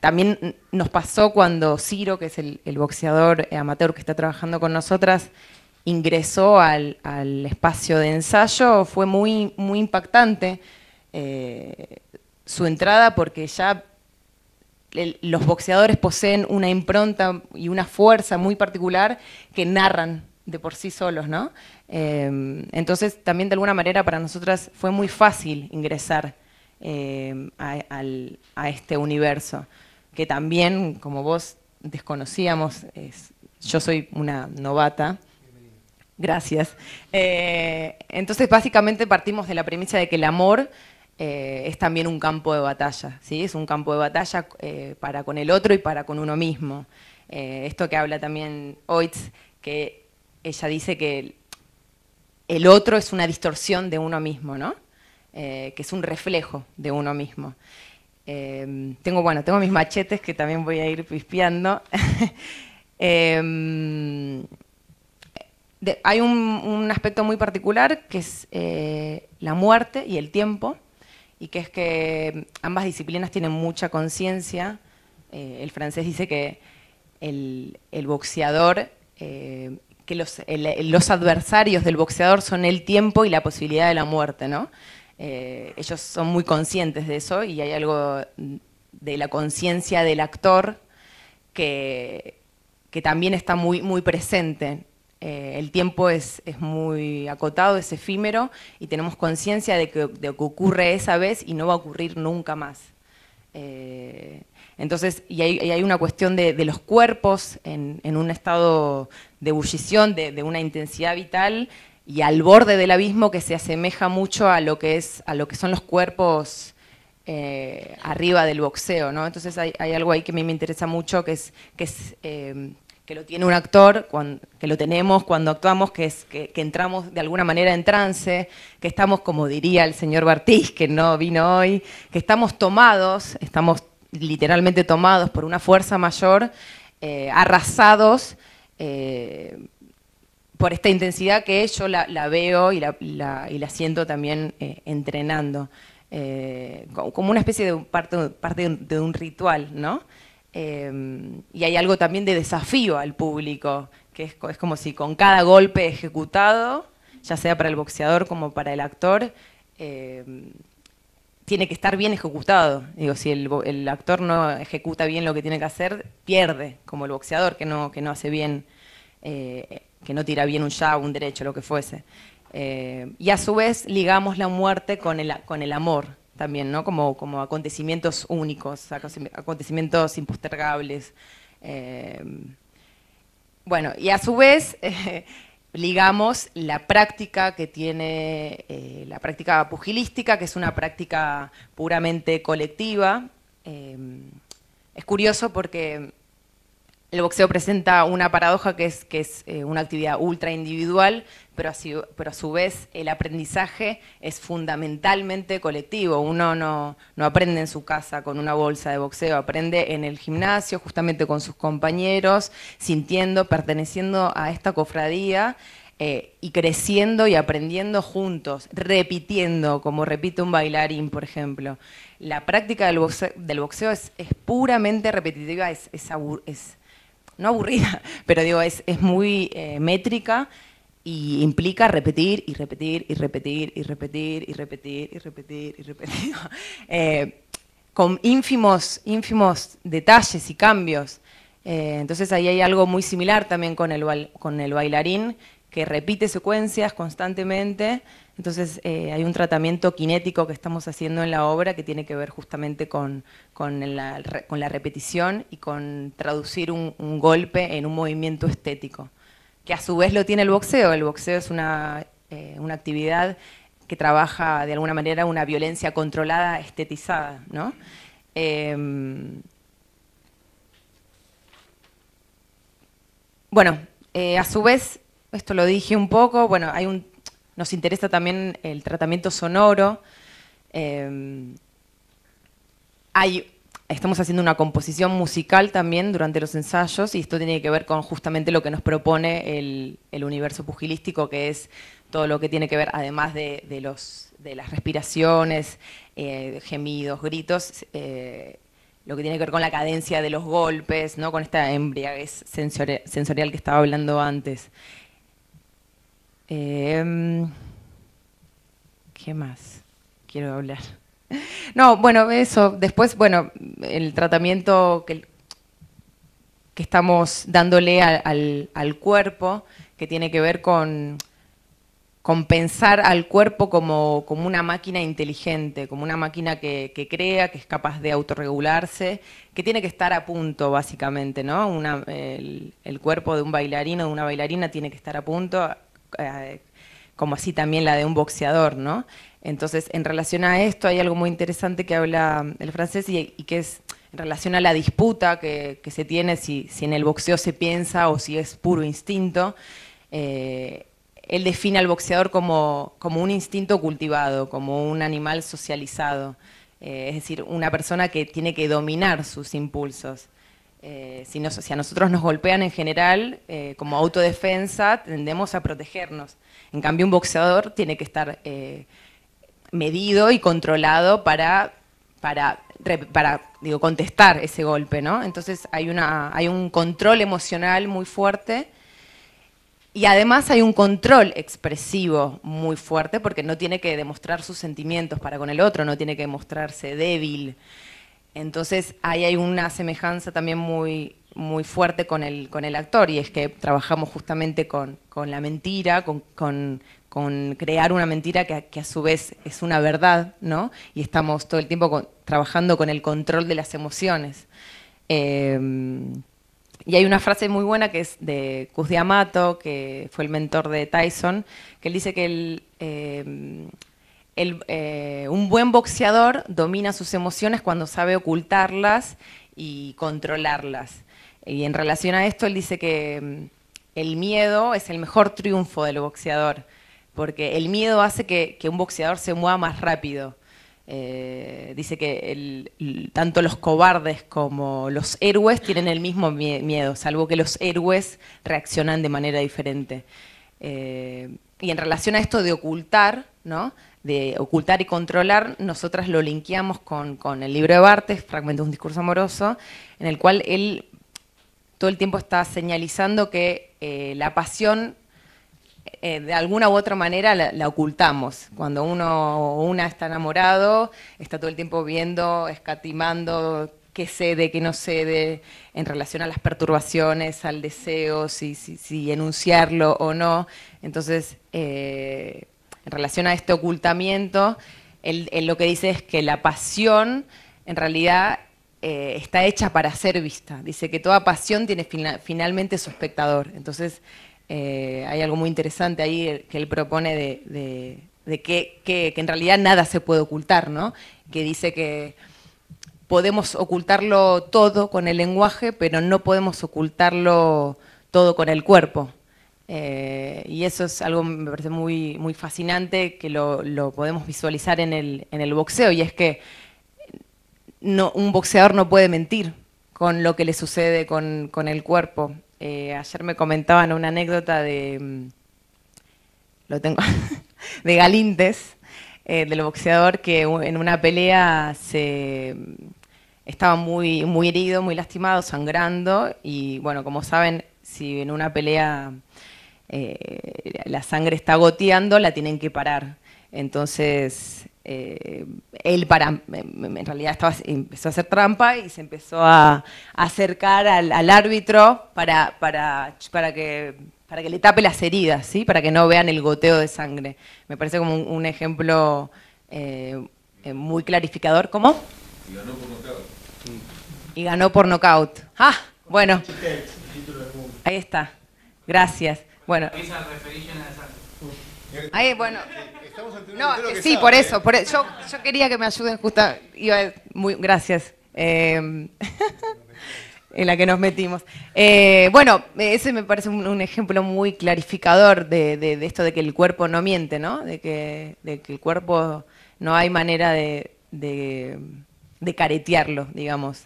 también nos pasó cuando Ciro, que es el boxeador amateur que está trabajando con nosotras, ingresó al espacio de ensayo, fue muy, muy impactante su entrada, porque ya los boxeadores poseen una impronta y una fuerza muy particular que narran de por sí solos, ¿no? Entonces también de alguna manera para nosotras fue muy fácil ingresar a este universo, que también, como vos, desconocíamos. Yo soy una novata. Gracias. Entonces básicamente partimos de la premisa de que el amor es también un campo de batalla, ¿sí? Es un campo de batalla para con el otro y para con uno mismo. Esto que habla también Oitz, que ella dice que el otro es una distorsión de uno mismo, ¿no? Que es un reflejo de uno mismo. Tengo mis machetes que también voy a ir pispeando. Hay un aspecto muy particular que es la muerte y el tiempo, y que es que ambas disciplinas tienen mucha conciencia. El francés dice que el boxeador, que los adversarios del boxeador son el tiempo y la posibilidad de la muerte, ¿no? Ellos son muy conscientes de eso, y hay algo de la conciencia del actor que también está muy, muy presente. El tiempo es muy acotado, es efímero, y tenemos conciencia de que ocurre esa vez y no va a ocurrir nunca más. Entonces, y hay una cuestión de los cuerpos en un estado de ebullición, de una intensidad vital, y al borde del abismo, que se asemeja mucho a lo que son los cuerpos arriba del boxeo, ¿no? Entonces hay algo ahí que a mí me interesa mucho, que lo tiene un actor, que lo tenemos cuando actuamos, que entramos de alguna manera en trance, que estamos, como diría el señor Bartiz, que no vino hoy, que estamos literalmente tomados por una fuerza mayor, arrasados por esta intensidad que yo la veo y la siento también entrenando, como una especie de parte de un ritual, ¿no? Y hay algo también de desafío al público, que es como si con cada golpe ejecutado, ya sea para el boxeador como para el actor, tiene que estar bien ejecutado. Digo, si el actor no ejecuta bien lo que tiene que hacer, pierde, como el boxeador que no hace bien, que no tira bien un jab, un derecho, lo que fuese. Y a su vez ligamos la muerte con el amor también, ¿no? Como acontecimientos únicos, acontecimientos impostergables. Bueno, y a su vez ligamos la práctica que tiene, la práctica pugilística, que es una práctica puramente colectiva. Es curioso porque el boxeo presenta una paradoja que es una actividad ultra individual, pero a su vez el aprendizaje es fundamentalmente colectivo. Uno no aprende en su casa con una bolsa de boxeo, aprende en el gimnasio, justamente con sus compañeros, sintiendo, perteneciendo a esta cofradía, y creciendo y aprendiendo juntos, repitiendo, como repite un bailarín, por ejemplo. La práctica del boxeo es puramente repetitiva, no aburrida, pero digo, es muy métrica, y implica repetir y repetir y repetir y repetir y repetir y repetir y repetir, con ínfimos detalles y cambios. Entonces ahí hay algo muy similar también con el bailarín, que repite secuencias constantemente. Entonces hay un tratamiento cinético que estamos haciendo en la obra que tiene que ver justamente con la repetición y con traducir un golpe en un movimiento estético, que a su vez lo tiene el boxeo. El boxeo es una actividad que trabaja de alguna manera una violencia controlada, estetizada, ¿no? Bueno, a su vez, esto lo dije un poco, bueno, nos interesa también el tratamiento sonoro. Estamos haciendo una composición musical también durante los ensayos, y esto tiene que ver con justamente lo que nos propone el universo pugilístico, que es todo lo que tiene que ver, además de las respiraciones, gemidos, gritos, lo que tiene que ver con la cadencia de los golpes, ¿no? Con esta embriaguez sensorial que estaba hablando antes. ¿Qué más quiero hablar? No, bueno, eso. Después, bueno, el tratamiento que estamos dándole al cuerpo, que tiene que ver con pensar al cuerpo como una máquina inteligente, como una máquina que crea, que es capaz de autorregularse, que tiene que estar a punto, básicamente, ¿no? El cuerpo de un bailarín o de una bailarina tiene que estar a punto, como así también la de un boxeador, ¿no? Entonces, en relación a esto, hay algo muy interesante que habla el francés y que es en relación a la disputa que se tiene, si en el boxeo se piensa o si es puro instinto. Él define al boxeador como un instinto cultivado, como un animal socializado, es decir, una persona que tiene que dominar sus impulsos. Si a nosotros nos golpean en general, como autodefensa, tendemos a protegernos. En cambio, un boxeador tiene que estar medido y controlado para contestar ese golpe, ¿no? Entonces hay un control emocional muy fuerte. Y además hay un control expresivo muy fuerte porque no tiene que demostrar sus sentimientos para con el otro, no tiene que mostrarse débil. Entonces ahí hay una semejanza también muy, muy fuerte con el actor, y es que trabajamos justamente con la mentira, con crear una mentira que a su vez es una verdad, ¿no? Y estamos todo el tiempo trabajando con el control de las emociones. Y hay una frase muy buena que es de Cus D'Amato, que fue el mentor de Tyson, que él dice que un buen boxeador domina sus emociones cuando sabe ocultarlas y controlarlas. Y en relación a esto, él dice que el miedo es el mejor triunfo del boxeador, porque el miedo hace que un boxeador se mueva más rápido. Dice que tanto los cobardes como los héroes tienen el mismo miedo, salvo que los héroes reaccionan de manera diferente. Y en relación a esto de ocultar, ¿no? De ocultar y controlar, nosotras lo linkeamos con el libro de Barthes, Fragmentos de un discurso amoroso, en el cual él todo el tiempo está señalizando que la pasión de alguna u otra manera la ocultamos. Cuando uno o una está enamorado, está todo el tiempo viendo, escatimando qué cede, qué no cede, en relación a las perturbaciones, al deseo, si enunciarlo o no. Entonces, en relación a este ocultamiento, él lo que dice es que la pasión, en realidad, está hecha para ser vista. Dice que toda pasión tiene finalmente su espectador. Entonces, hay algo muy interesante ahí que él propone de que en realidad nada se puede ocultar, ¿no? Que dice que podemos ocultarlo todo con el lenguaje, pero no podemos ocultarlo todo con el cuerpo. Y eso es algo que me parece muy, muy fascinante, que lo podemos visualizar en el boxeo, y es que un boxeador no puede mentir con lo que le sucede con el cuerpo. Ayer me comentaban una anécdota de Galíndez, del boxeador, que en una pelea estaba muy, muy herido, muy lastimado, sangrando, y bueno, como saben, si en una pelea la sangre está goteando, la tienen que parar. Entonces, él en realidad empezó a hacer trampa y se empezó a acercar al árbitro para que le tape las heridas, ¿sí? Para que no vean el goteo de sangre. Me parece como un ejemplo muy clarificador. ¿Cómo? Y ganó por nocaut. Y ganó por nocaut. Ah, bueno. Ahí está. Gracias. Bueno. Ahí, bueno. No, sí, por eso. Yo quería que me ayuden justo. Gracias. En la que nos metimos. Bueno, ese me parece un ejemplo muy clarificador de esto de que el cuerpo no miente, ¿no? De que el cuerpo no hay manera de caretearlo, digamos.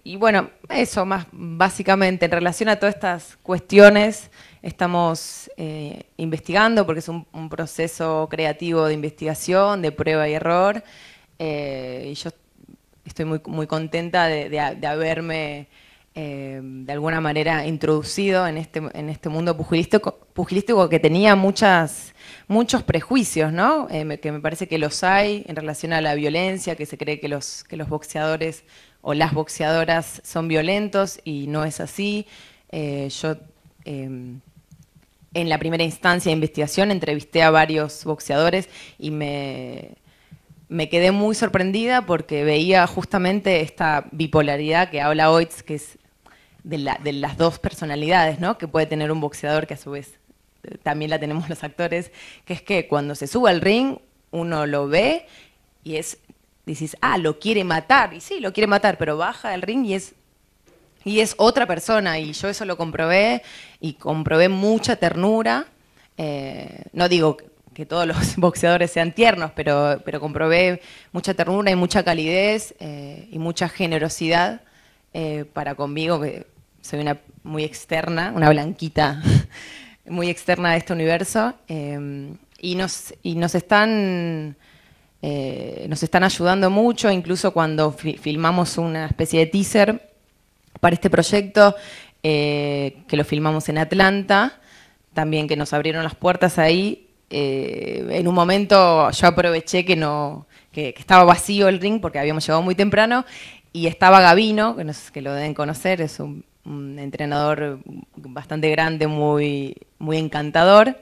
Y bueno, eso más básicamente en relación a todas estas cuestiones estamos investigando, porque es un proceso creativo de investigación, de prueba y error, y yo estoy muy contenta de haberme de alguna manera introducido en este mundo pugilístico que tenía muchos prejuicios, ¿no? Que me parece que los hay en relación a la violencia, que se cree que los boxeadores o las boxeadoras son violentos y no es así. Yo en la primera instancia de investigación entrevisté a varios boxeadores y me quedé muy sorprendida porque veía justamente esta bipolaridad que habla Oiz, que es de las dos personalidades, ¿no? Que puede tener un boxeador, que a su vez también la tenemos los actores, que es que cuando se sube al ring uno lo ve y dices, lo quiere matar, y sí, lo quiere matar, pero baja del ring y es otra persona, y yo eso lo comprobé, y comprobé mucha ternura. No digo que todos los boxeadores sean tiernos, pero comprobé mucha ternura y mucha calidez y mucha generosidad para conmigo, que soy una muy externa, una blanquita muy externa de este universo, y nos están ayudando mucho, incluso cuando filmamos una especie de teaser para este proyecto, que lo filmamos en Atlanta, también que nos abrieron las puertas ahí. En un momento yo aproveché que estaba vacío el ring porque habíamos llegado muy temprano y estaba Gavino, que lo deben conocer, es un entrenador bastante grande, muy encantador,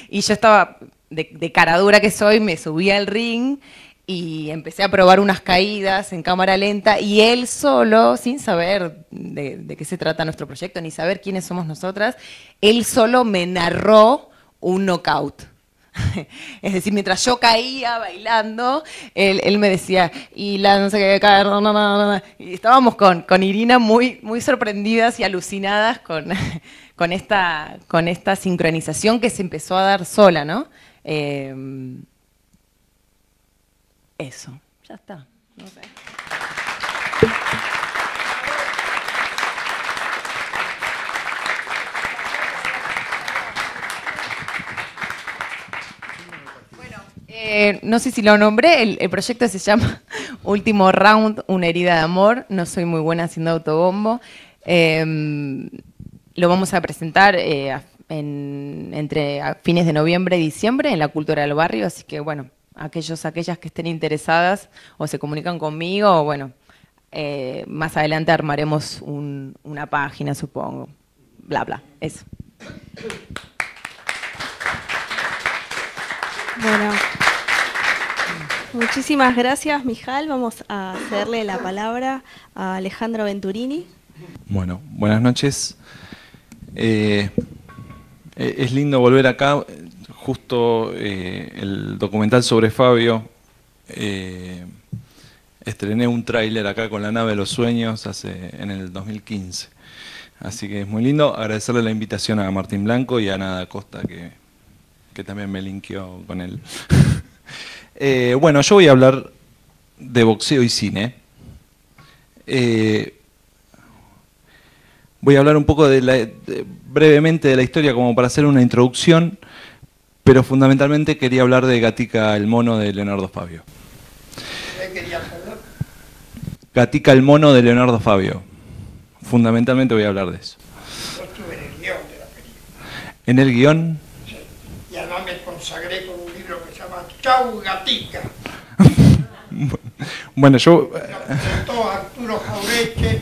y yo estaba, de cara dura que soy, me subí al ring y empecé a probar unas caídas en cámara lenta, y él solo, sin saber de qué se trata nuestro proyecto, ni saber quiénes somos nosotras, él solo me narró un knockout. Es decir, mientras yo caía bailando, él me decía, y la no sé qué, y estábamos con Irina muy sorprendidas y alucinadas con esta sincronización que se empezó a dar sola, ¿no? Eso, ya está. No sé. No sé si lo nombré, el proyecto se llama Último Round, una herida de amor. No soy muy buena haciendo autobombo. Lo vamos a presentar entre fines de noviembre y diciembre en la Cultura del Barrio, así que bueno, aquellas que estén interesadas o se comunican conmigo, o bueno, más adelante armaremos una página, supongo. Bla, bla, eso. Bueno, muchísimas gracias, Mijal. Vamos a cederle la palabra a Alejandro Venturini. Bueno, buenas noches. Es lindo volver acá. Justo el documental sobre Fabio, estrené un tráiler acá con La Nave de los Sueños en el 2015. Así que es muy lindo. Agradecerle la invitación a Martín Blanco y a Ana Costa, que también me linkeó con él. Bueno, yo voy a hablar de boxeo y cine. Voy a hablar un poco brevemente de la historia, como para hacer una introducción, pero fundamentalmente quería hablar de Gatica el mono de Leonardo Fabio. ¿Qué querías hablar? Gatica el mono de Leonardo Fabio. Fundamentalmente voy a hablar de eso. Yo estuve en el guión de la película. ¿En el guión? Sí. Y además me consagré con un libro que se llama Chau Gatica. Bueno, yo... Lo presentó Arturo Jaureche,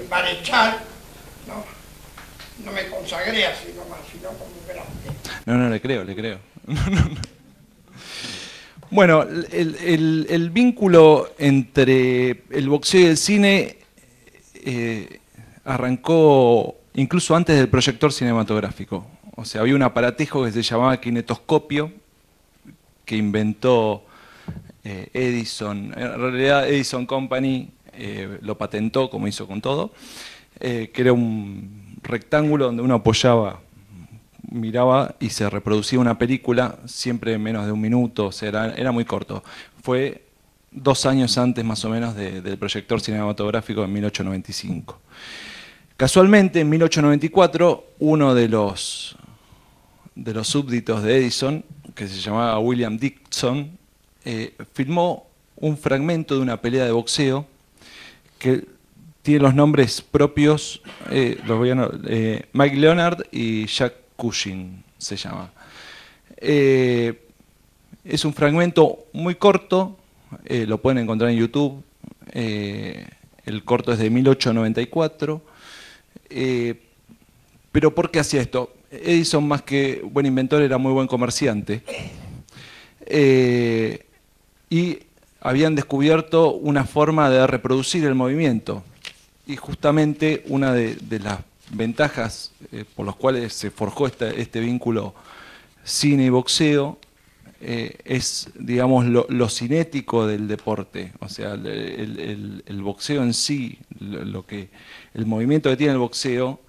Barechal, ¿no? No me consagré así nomás, sino como un grande. No, le creo. No. Bueno, el vínculo entre el boxeo y el cine arrancó incluso antes del proyector cinematográfico. O sea, había un aparatejo que se llamaba kinetoscopio, que inventó Edison. En realidad Edison Company lo patentó, como hizo con todo, que era un rectángulo donde uno apoyaba, miraba y se reproducía una película, siempre en menos de un minuto, o sea, era muy corto. Fue 2 años antes más o menos del proyector cinematográfico en 1895. Casualmente, en 1894, uno de los súbditos de Edison, que se llamaba William Dixon, filmó un fragmento de una pelea de boxeo que tiene los nombres propios, Mike Leonard y Jack Cushing se llama. Es un fragmento muy corto, lo pueden encontrar en YouTube. El corto es de 1894. Pero ¿por qué hacía esto? Edison, más que buen inventor, era muy buen comerciante. Y habían descubierto una forma de reproducir el movimiento. Y justamente una de las ventajas por las cuales se forjó este vínculo cine y boxeo es, digamos, lo cinético del deporte. O sea, el boxeo en sí, el movimiento que tiene el boxeo,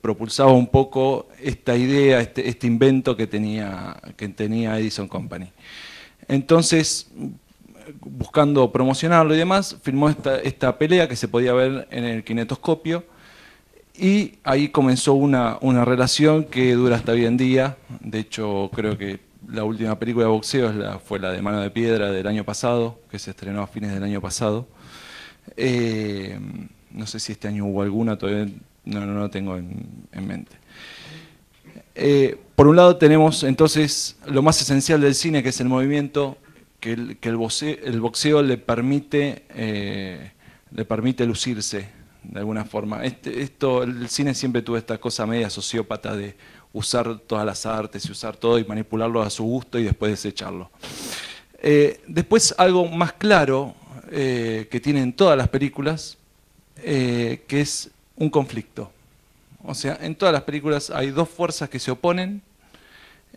propulsaba un poco esta idea, este invento que tenía Edison Company. Entonces, buscando promocionarlo y demás, filmó esta pelea que se podía ver en el kinetoscopio, y ahí comenzó una relación que dura hasta hoy en día. De hecho, creo que la última película de boxeo fue la de Mano de Piedra del año pasado, que se estrenó a fines del año pasado. No sé si este año hubo alguna, todavía no lo tengo en mente. Por un lado tenemos entonces lo más esencial del cine, que es el movimiento, que el boxeo le permite lucirse de alguna forma. El cine siempre tuvo esta cosa media sociópata de usar todas las artes y usar todo y manipularlo a su gusto y después desecharlo. Después algo más claro que tienen todas las películas, que es un conflicto. O sea, en todas las películas hay dos fuerzas que se oponen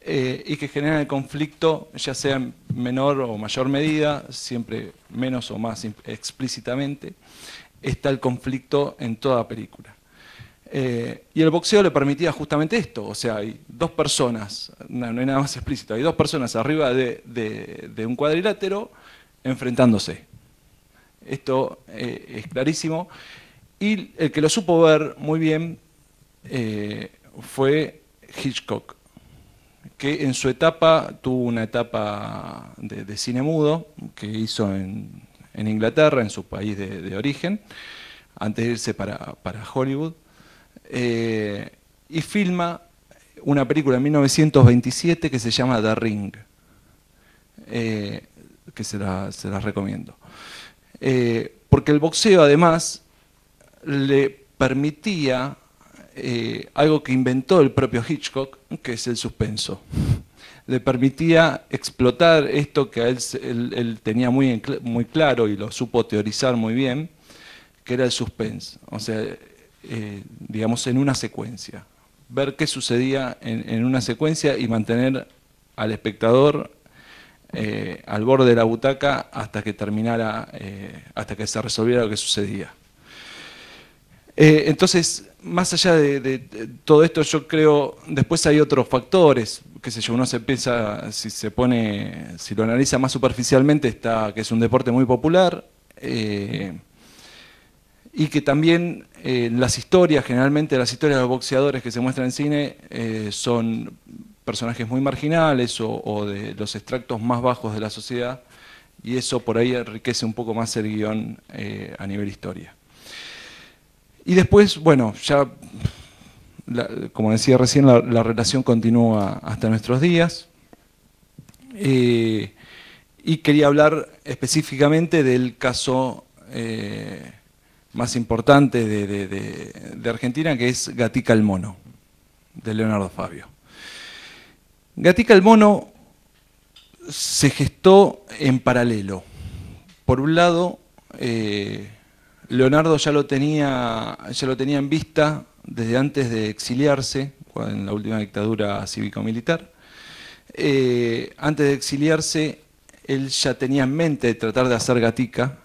y que generan el conflicto, ya sea en menor o mayor medida, siempre menos o más explícitamente. Está el conflicto en toda película. Y el boxeo le permitía justamente esto. O sea, hay dos personas, no hay nada más explícito, hay dos personas arriba de un cuadrilátero enfrentándose. Esto es clarísimo. Y el que lo supo ver muy bien fue Hitchcock, que en su etapa tuvo una etapa de cine mudo que hizo en Inglaterra, en su país de origen, antes de irse para Hollywood, y filma una película en 1927 que se llama The Ring, que se las recomiendo. Porque el boxeo además le permitía algo que inventó el propio Hitchcock, que es el suspenso. Le permitía explotar esto que a él tenía muy claro y lo supo teorizar muy bien, que era el suspense. O sea, digamos, en una secuencia. Ver qué sucedía en una secuencia y mantener al espectador al borde de la butaca hasta que terminara, hasta que se resolviera lo que sucedía. Entonces, más allá de todo esto, yo creo, después hay otros factores, qué sé yo, uno se piensa, si lo analiza más superficialmente, está que es un deporte muy popular, y que también las historias, generalmente las historias de los boxeadores que se muestran en cine, son personajes muy marginales o de los extractos más bajos de la sociedad, y eso por ahí enriquece un poco más el guión a nivel historia. Y después, bueno, ya, como decía recién, la relación continúa hasta nuestros días. Y quería hablar específicamente del caso más importante de Argentina, que es Gatica el Mono, de Leonardo Fabio. Gatica el Mono se gestó en paralelo. Por un lado, Leonardo ya lo tenía en vista desde antes de exiliarse, en la última dictadura cívico-militar. Antes de exiliarse, él ya tenía en mente tratar de hacer Gatica,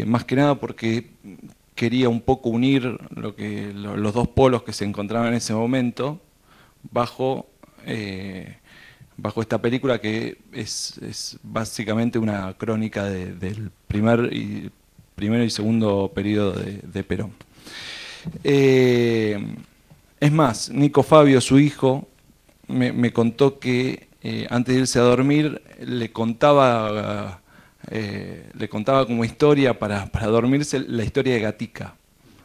más que nada porque quería un poco unir los dos polos que se encontraban en ese momento bajo esta película que es básicamente una crónica del primero y segundo periodo de Perón. Es más, Nico Fabio, su hijo, me contó que antes de irse a dormir, le contaba como historia para dormirse la historia de Gatica,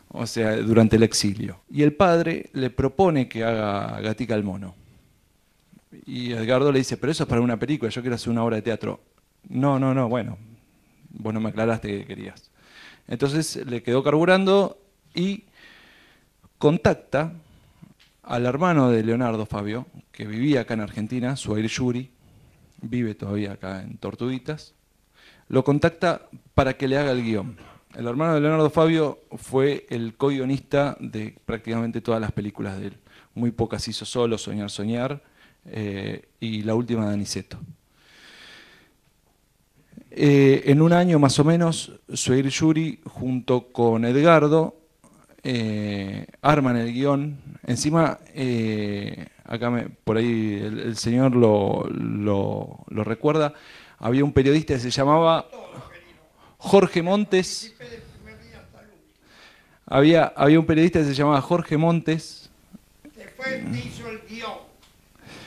o sea, durante el exilio. Y el padre le propone que haga Gatica el mono. Y Edgardo le dice, pero eso es para una película, yo quiero hacer una obra de teatro. No, bueno, vos no me aclaraste que querías. Entonces le quedó carburando y contacta al hermano de Leonardo Fabio, que vivía acá en Argentina, Zuhair Yuri, vive todavía acá en Tortuguitas, lo contacta para que le haga el guión. El hermano de Leonardo Fabio fue el co-guionista de prácticamente todas las películas de él. Muy pocas hizo solo, Soñar, Soñar, y la última de Aniceto. En un año más o menos, Zuhair Yuri junto con Edgardo arman el guión. Encima, acá por ahí el señor lo recuerda, había un periodista que se llamaba Jorge Montes. Había un periodista que se llamaba Jorge Montes. Después hizo el guión.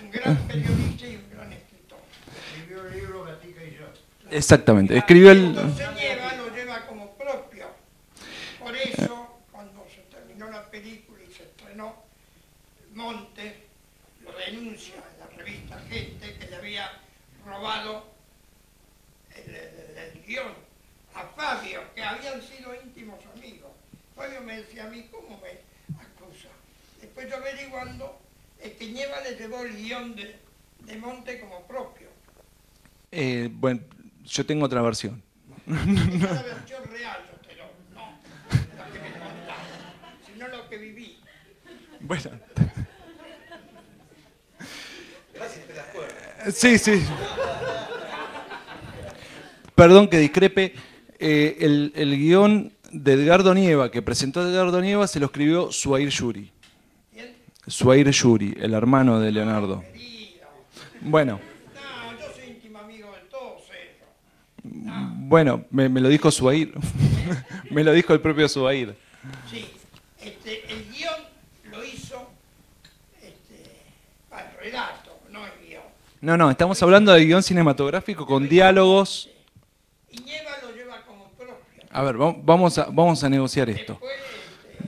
Un gran periodista y un gran escritor. Escribió el libro Gatica y yo. Exactamente, escribió el... Cuando se lo lleva como propio. Por eso, cuando se terminó la película y se estrenó, Montes lo denuncia en la revista Gente que le había robado el guión a Fabio, que habían sido íntimos amigos. Fabio me decía a mí, ¿cómo me acusa? Después yo averiguando, que Nieva le llevó el guión de Montes como propio. Bueno, yo tengo otra versión. Esa es la versión real, yo te lo, no la que me contaron, sino lo que viví. Bueno. Sí. Perdón que discrepe. El guión de Edgardo Nieva, que presentó Edgardo Nieva, se lo escribió Zuhair Yuri. ¿Quién? Zuhair Yuri, el hermano de Leonardo. Querido. Bueno. No, yo soy íntimo amigo de todos ellos. Bueno, me lo dijo Zuhair. Me lo dijo el propio Zuhair. Sí, el guión lo hizo para el relato, no el guión. No, estamos hablando de guión cinematográfico con diálogos. Y Nieva lo lleva como propio. A ver, vamos a negociar esto. Después,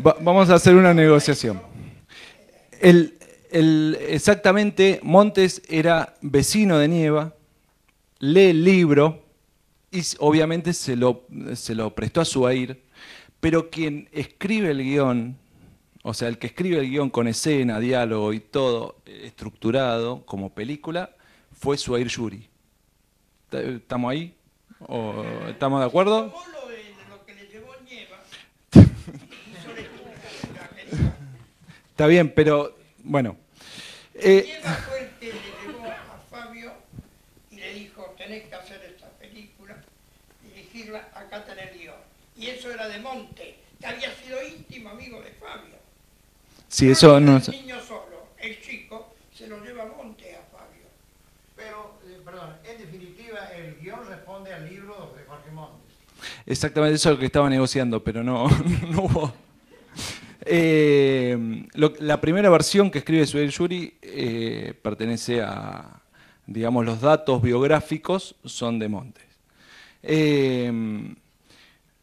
Vamos a hacer una negociación. Exactamente, Montes era vecino de Nieva, lee el libro y obviamente se lo prestó a Zuhair, pero quien escribe el guión, o sea, el que escribe el guión con escena, diálogo y todo estructurado como película, fue Zuhair Yuri. ¿Estamos ahí? ¿O estamos de acuerdo? tomó lo que le llevó Nieva, hizo la estructura, querido. Está bien, pero bueno. Nieva fue el que le llevó a Fabio y le dijo, tenés que hacer esta película, dirigirla, acá tenés el guión. Y eso era de Montes, que había sido íntimo amigo de Fabio. Sí, eso no... El niño solo, el chico, se lo lleva Montes a Fabio. Pero, perdón, en definitiva, el guión responde al libro de Jorge Montes. Exactamente, eso es lo que estaba negociando, pero no hubo... la primera versión que escribe Zuhair Yuri pertenece a, digamos, los datos biográficos son de Montes.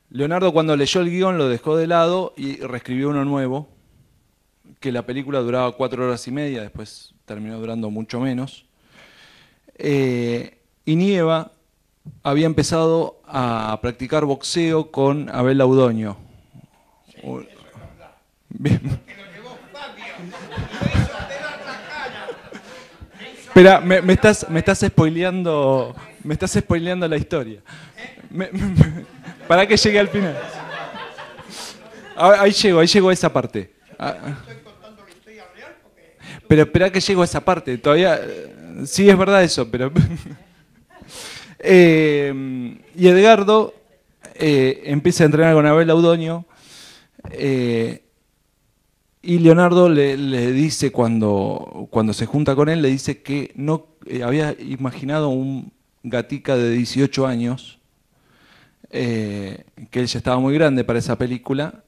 Leonardo, cuando leyó el guión, lo dejó de lado y reescribió uno nuevo, que la película duraba 4 horas y media, después terminó durando mucho menos. Y Nieva había empezado a practicar boxeo con Abel Laudoño. Bien. Que lo llevó Fabio y lo hizo operar la cara. Espera, me estás spoileando la historia. Para que llegue al final. Ahí llego a esa parte. Estoy contando la historia real porque... Pero espera que llego a esa parte. Todavía sí es verdad eso, pero y Edgardo empieza a entrenar con Abel Laudoño. Y Leonardo le dice, cuando se junta con él, le dice que no había imaginado un Gatica de 18 años, que él ya estaba muy grande para esa película,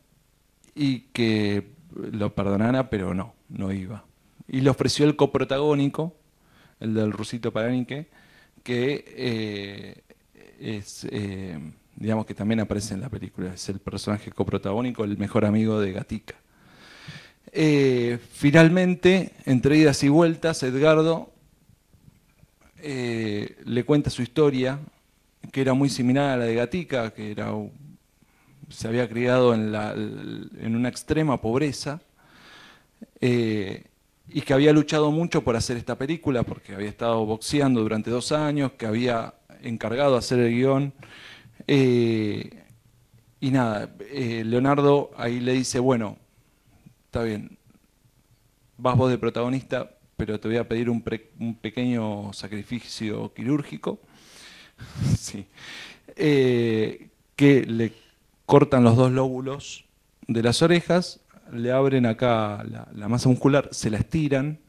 y que lo perdonara, pero no iba. Y le ofreció el coprotagónico, el del Rusito Paránique, que digamos que también aparece en la película, es el personaje coprotagónico, el mejor amigo de Gatica. Finalmente, entre idas y vueltas, Edgardo le cuenta su historia, que era muy similar a la de Gatica, que se había criado en una extrema pobreza, y que había luchado mucho por hacer esta película, porque había estado boxeando durante 2 años, que había encargado de hacer el guión. Y nada, Leonardo ahí le dice, bueno, está bien, vas vos de protagonista, pero te voy a pedir un pequeño sacrificio quirúrgico. Sí. Que le cortan los 2 lóbulos de las orejas, le abren acá la masa muscular, se la estiran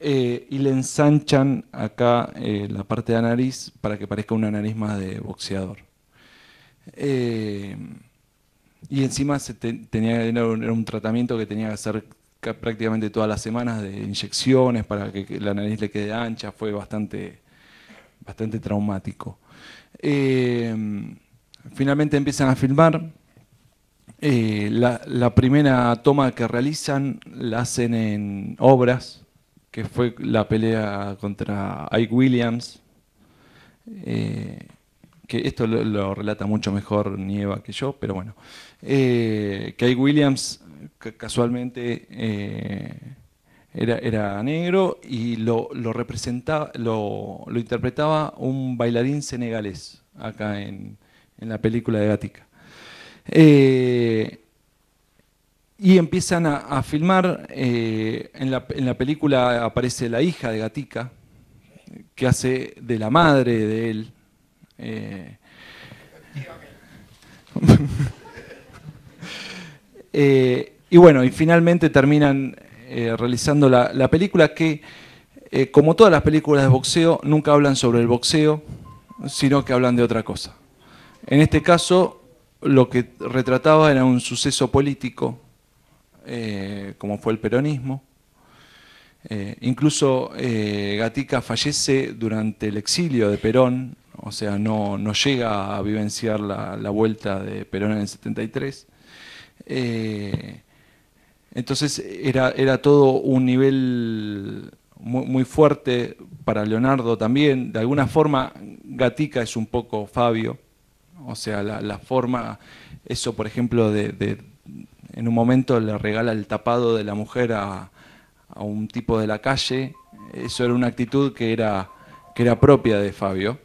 y le ensanchan acá la parte de la nariz para que parezca una nariz más de boxeador. Y encima era un tratamiento que tenía que hacer prácticamente todas las semanas, de inyecciones para que la nariz le quede ancha. Fue bastante traumático. Finalmente empiezan a filmar. La primera toma que realizan la hacen en Obras, que fue la pelea contra Ike Williams, que esto lo relata mucho mejor Nieva que yo, pero bueno, que Ike Williams casualmente era negro y lo interpretaba un bailarín senegalés acá en la película de Gatica. Y empiezan a filmar. En la película aparece la hija de Gatica, que hace de la madre de él. Y bueno, y finalmente terminan realizando la película que, como todas las películas de boxeo, nunca hablan sobre el boxeo, sino que hablan de otra cosa. En este caso, lo que retrataba era un suceso político, como fue el peronismo. Incluso Gatica fallece durante el exilio de Perón, o sea, no llega a vivenciar la vuelta de Perón en el 73. Entonces era todo un nivel muy fuerte para Leonardo también. De alguna forma, Gatica es un poco Fabio. O sea, la forma, eso por ejemplo, en un momento le regala el tapado de la mujer a un tipo de la calle. Eso era una actitud que era propia de Fabio.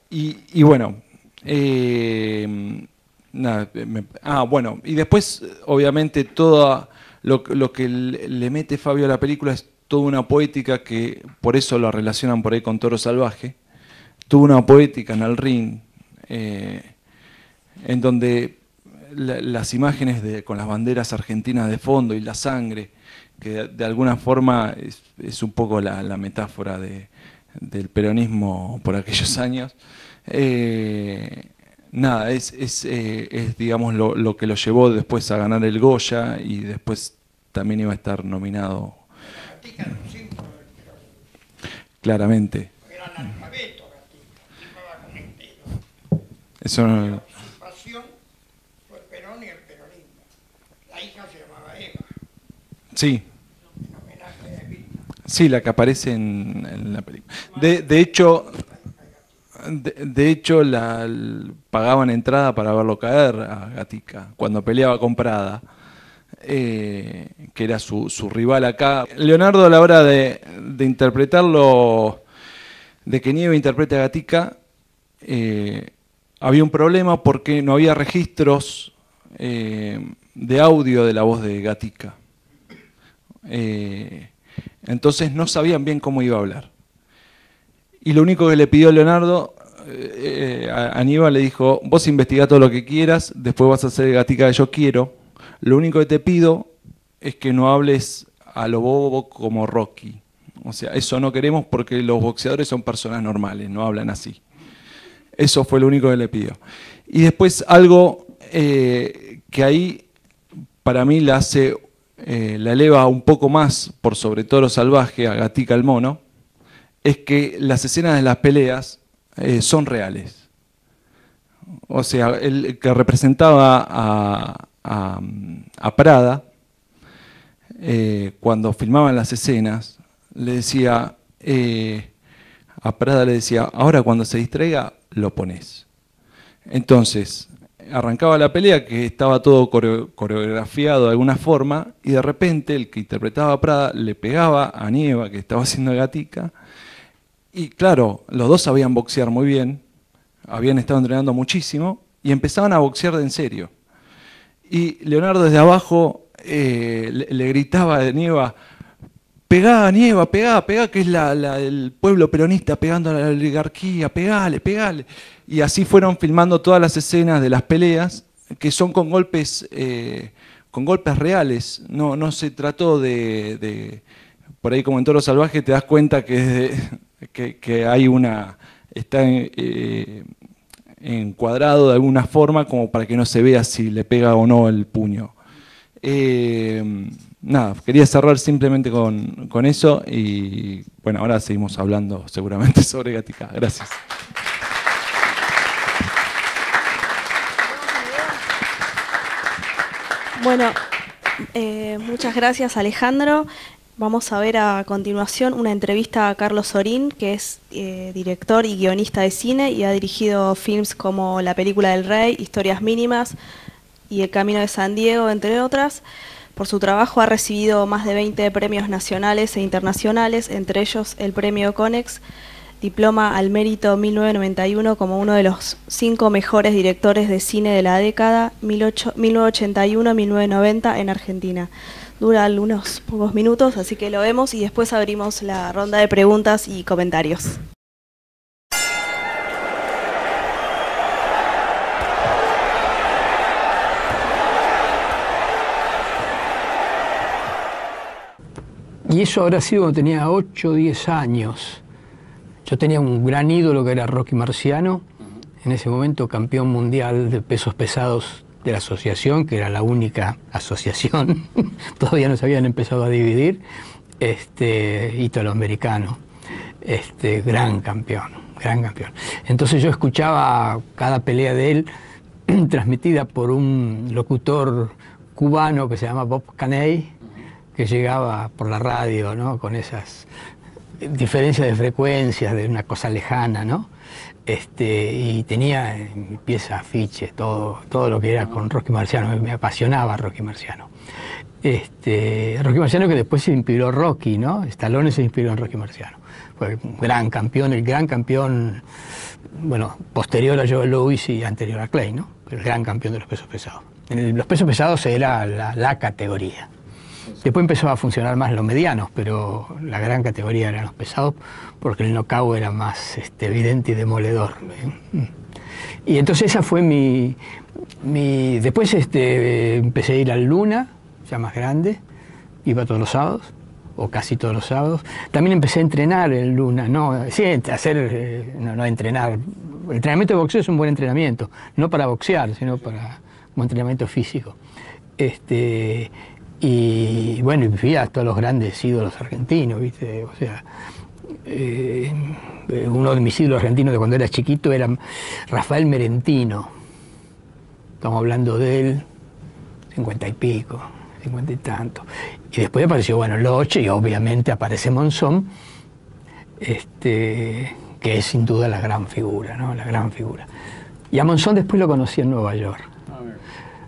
Y bueno, nada, bueno, y después obviamente todo lo que le mete Fabio a la película es toda una poética, que por eso lo relacionan por ahí con Toro Salvaje, toda una poética en el ring, en donde las imágenes con las banderas argentinas de fondo y la sangre, que de alguna forma es un poco la metáfora del peronismo por aquellos años. Nada, es digamos lo que lo llevó después a ganar el Goya, y después también iba a estar nominado. Claramente. Era analfabeto Gatica, firmaba con el dedo. Eso no... Su pasión fue Perón y el peronismo. La hija se llamaba Eva, Sí, en homenaje a Evita. sí, la que aparece en la película. De hecho, pagaban entrada para verlo caer a Gatica cuando peleaba con Prada, que era su rival acá. Leonardo, a la hora de interpretarlo, de que Nieve interprete a Gatica, había un problema porque no había registros de audio de la voz de Gatica. Entonces no sabían bien cómo iba a hablar. Y lo único que le pidió Leonardo, a Aníbal le dijo: vos investigá todo lo que quieras, después vas a hacer Gatica que yo quiero. Lo único que te pido es que no hables a lo bobo como Rocky. O sea, eso no queremos porque los boxeadores son personas normales, no hablan así. Eso fue lo único que le pidió. Y después algo que ahí para mí la eleva un poco más por sobre todo lo salvaje a Gatica el mono, es que las escenas de las peleas son reales. O sea, el que representaba a Prada, cuando filmaban las escenas, le decía, a Prada le decía, ahora cuando se distraiga, lo pones. Entonces, arrancaba la pelea, que estaba todo coreografiado de alguna forma, y de repente el que interpretaba a Prada le pegaba a Nieva, que estaba haciendo Gatica, y claro, los dos sabían boxear muy bien, habían estado entrenando muchísimo, y empezaban a boxear de en serio. Y Leonardo desde abajo le gritaba a Nieva, pegá, Nieva, pegá, que es el pueblo peronista pegando a la oligarquía, pegale. Y así fueron filmando todas las escenas de las peleas, que son con golpes reales. No se trató de por ahí como en Toro Salvaje te das cuenta que hay está encuadrado de alguna forma como para que no se vea si le pega o no el puño. Nada, quería cerrar simplemente con eso y bueno, ahora seguimos hablando seguramente sobre Gatica. Gracias. Bueno, muchas gracias, Alejandro. Vamos a ver a continuación una entrevista a Carlos Sorín, que es director y guionista de cine y ha dirigido films como La película del Rey, Historias mínimas y El camino de San Diego, entre otras. Por su trabajo ha recibido más de 20 premios nacionales e internacionales, entre ellos el premio Conex, diploma al mérito 1991 como uno de los 5 mejores directores de cine de la década 1981-1990 en Argentina. Dura unos pocos minutos, así que lo vemos y después abrimos la ronda de preguntas y comentarios. Y eso habrá sido cuando tenía 8 o 10 años. Yo tenía un gran ídolo que era Rocky Marciano, en ese momento campeón mundial de pesos pesados de la asociación, que era la única asociación, todavía no se habían empezado a dividir, italoamericano, gran campeón. Entonces yo escuchaba cada pelea de él transmitida por un locutor cubano que se llama Bob Caney, que llegaba por la radio, ¿no? Con esas diferencias de frecuencias de una cosa lejana, ¿no? Y tenía en mi pieza afiche, todo lo que era con Rocky Marciano, me apasionaba Rocky Marciano. Rocky Marciano que después se inspiró Rocky, ¿no? Stallone se inspiró en Rocky Marciano. Fue un gran campeón, el gran campeón, bueno, posterior a Joe Louis y anterior a Clay, ¿no? Pero el gran campeón de los pesos pesados. Los pesos pesados era la categoría. Después empezó a funcionar más los medianos, pero la gran categoría eran los pesados porque el knockout era más evidente y demoledor. Y entonces esa fue Después empecé a ir al Luna, ya más grande, iba todos los sábados, o casi todos los sábados. También empecé a entrenar en Luna, no entrenar. El entrenamiento de boxeo es un buen entrenamiento, no para boxear, sino como entrenamiento físico. Y bueno, y fui a todos los grandes ídolos argentinos, ¿viste? O sea, uno de mis ídolos argentinos de cuando era chiquito era Rafael Merentino. Estamos hablando de él, 50 y pico, 50 y tanto. Y después apareció, bueno, Loche y obviamente aparece Monzón, que es sin duda la gran figura, ¿no? La gran figura. Y a Monzón después lo conocí en Nueva York.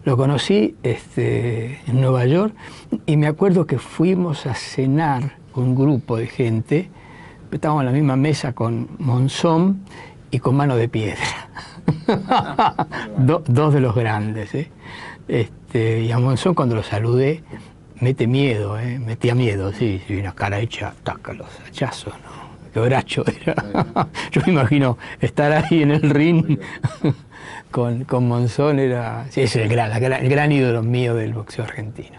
Lo conocí en Nueva York y me acuerdo que fuimos a cenar con un grupo de gente. Estábamos en la misma mesa con Monzón y con Mano de Piedra. Dos de los grandes. Y a Monzón cuando lo saludé metía miedo, sí, una cara hecha, taca los hachazos, ¿no? Qué bracho era. Yo me imagino estar ahí en el ring. Con Monzón sí, es el gran ídolo mío del boxeo argentino.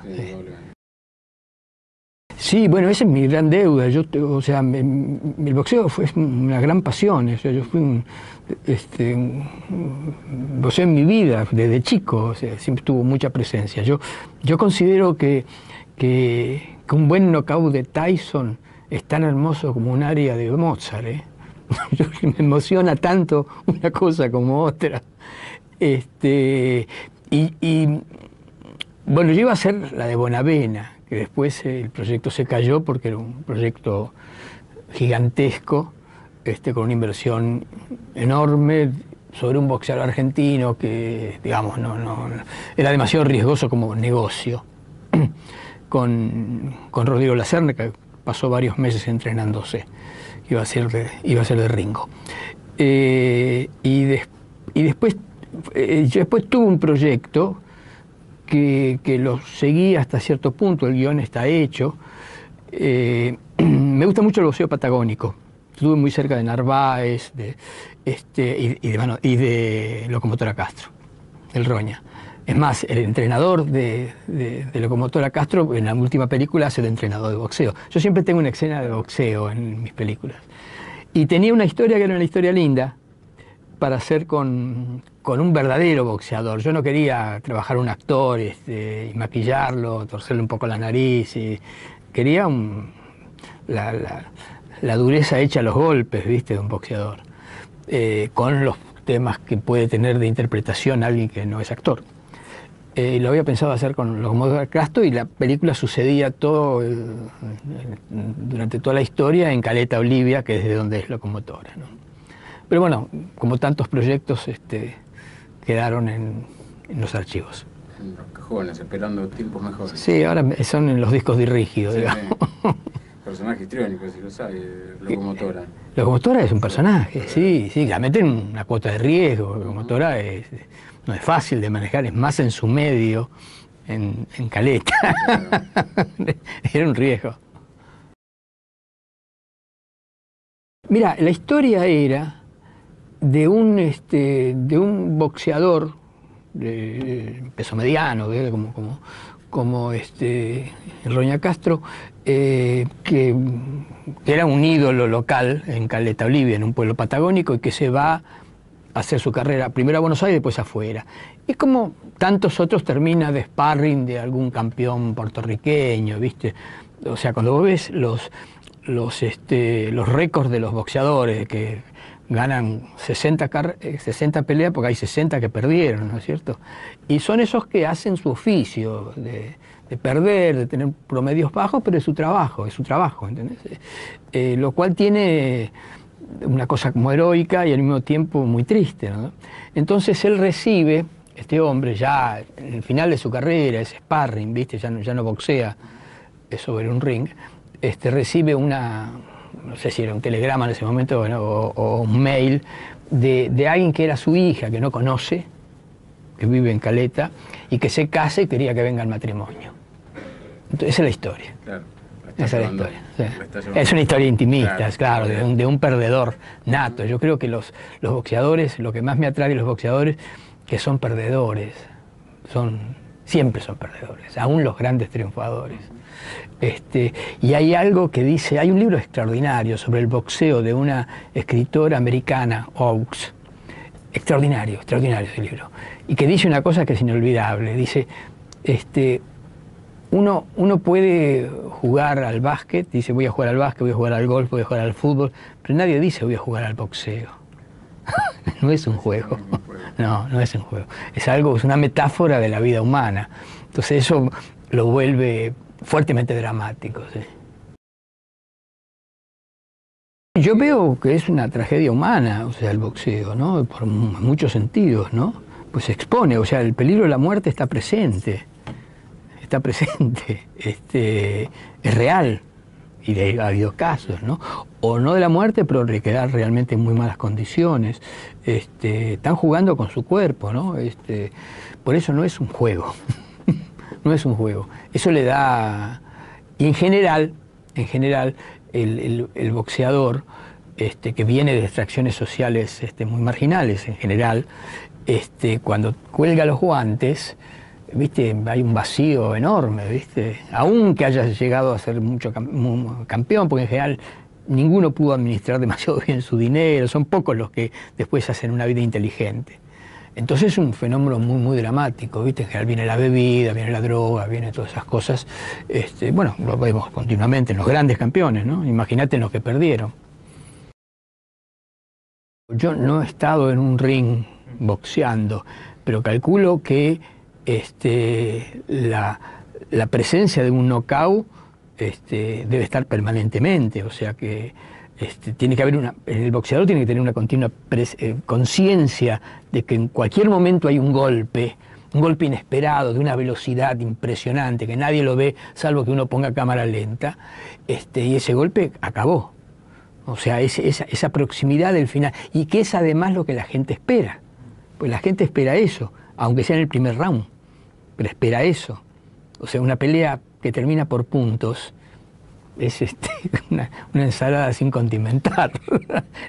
Sí, bueno, esa es mi gran deuda. O sea, el boxeo fue una gran pasión. O sea, yo fui un boxeo en mi vida, desde chico, o sea, siempre tuvo mucha presencia. Yo considero que un buen knockout de Tyson es tan hermoso como un aria de Mozart, ¿eh? Me emociona tanto una cosa como otra. Bueno, yo iba a hacer la de Bonavena, que después el proyecto se cayó porque era un proyecto gigantesco, con una inversión enorme sobre un boxeador argentino que, digamos, no era demasiado riesgoso como negocio. Con Rodrigo Lacerna, que pasó varios meses entrenándose, iba a ser de Ringo. Yo después tuve un proyecto que lo seguí hasta cierto punto, el guión está hecho. Me gusta mucho el boxeo patagónico. Estuve muy cerca de Narváez y de Locomotora Castro, el Roña. Es más, el entrenador de Locomotora Castro en la última película hace de entrenador de boxeo. Yo siempre tengo una escena de boxeo en mis películas. Y tenía una historia que era una historia linda para hacer con un verdadero boxeador. Yo no quería trabajar un actor y maquillarlo, torcerle un poco la nariz. Quería la dureza hecha a los golpes, ¿viste?, de un boxeador, con los temas que puede tener de interpretación alguien que no es actor. Lo había pensado hacer con Locomotora Castro y la película sucedía todo durante toda la historia en Caleta, Olivia, que es de donde es Locomotora, ¿no? Pero bueno, como tantos proyectos, quedaron en los archivos. En los cajones, esperando tiempos mejores. Sí, ahora son en los discos de rígido, sí, digamos. Personaje histriónico, si lo sabe, Locomotora. Locomotora es un personaje, sí, la meten en una cuota de riesgo. Locomotora no es fácil de manejar, es más en su medio, en Caleta. Era un riesgo. Mira, la historia era de un boxeador de peso mediano, como Roña Castro, que era un ídolo local en Caleta, Olivia, en un pueblo patagónico, y que se va a hacer su carrera primero a Buenos Aires y después afuera. Y como tantos otros termina de sparring de algún campeón puertorriqueño, ¿viste? O sea, cuando vos ves los récords de los boxeadores que ganan 60 peleas porque hay 60 que perdieron, ¿no es cierto? Y son esos que hacen su oficio de perder, de tener promedios bajos, pero es su trabajo, ¿entendés? Lo cual tiene una cosa como heroica y al mismo tiempo muy triste, ¿no? Entonces él recibe, este hombre ya en el final de su carrera, es sparring, ¿viste? Ya no boxea, es sobre un ring, recibe no sé si era un telegrama en ese momento, bueno, o un mail de alguien que era su hija, que no conoce, que vive en Caleta, y que se case y quería que venga al matrimonio. Entonces, esa es la historia. Claro, esa es la historia. Sí. Es una historia intimista, claro, de un perdedor nato. Yo creo que los boxeadores, lo que más me atrae de los boxeadores, que son perdedores, siempre son perdedores, aún los grandes triunfadores. Y hay algo que dice, hay un libro extraordinario sobre el boxeo de una escritora americana, Oakes, extraordinario ese libro, y que dice una cosa que es inolvidable, dice, uno puede jugar al básquet, dice voy a jugar al básquet, voy a jugar al golf, voy a jugar al fútbol, pero nadie dice voy a jugar al boxeo. No es un juego, no es un juego, es una metáfora de la vida humana, entonces eso lo vuelve fuertemente dramático, ¿sí? Yo veo que es una tragedia humana, o sea, el boxeo, ¿no? Por muchos sentidos, ¿no? Pues se expone, o sea, el peligro de la muerte está presente, es real, y ha habido casos, ¿no? O no de la muerte, pero de quedar realmente en muy malas condiciones. Están jugando con su cuerpo, ¿no? Por eso no es un juego. No es un juego. Eso le da... Y en general, el boxeador, que viene de extracciones sociales muy marginales en general, cuando cuelga los guantes, ¿viste? Hay un vacío enorme, ¿viste? Aunque haya llegado a ser mucho campeón, porque en general ninguno pudo administrar demasiado bien su dinero, son pocos los que después hacen una vida inteligente. Entonces es un fenómeno muy dramático, ¿viste? En general viene la bebida, viene la droga, viene todas esas cosas. Bueno, lo vemos continuamente en los grandes campeones, ¿no? Imagínate en los que perdieron. Yo no he estado en un ring boxeando, pero calculo que la presencia de un knockout debe estar permanentemente, o sea que tiene que haber el boxeador tiene que tener una continua conciencia de que en cualquier momento hay un golpe inesperado, de una velocidad impresionante, que nadie lo ve, salvo que uno ponga cámara lenta, y ese golpe acabó. O sea, esa proximidad del final, y que es además lo que la gente espera, pues la gente espera eso, aunque sea en el primer round, pero espera eso. O sea, una pelea que termina por puntos es una ensalada sin condimentar.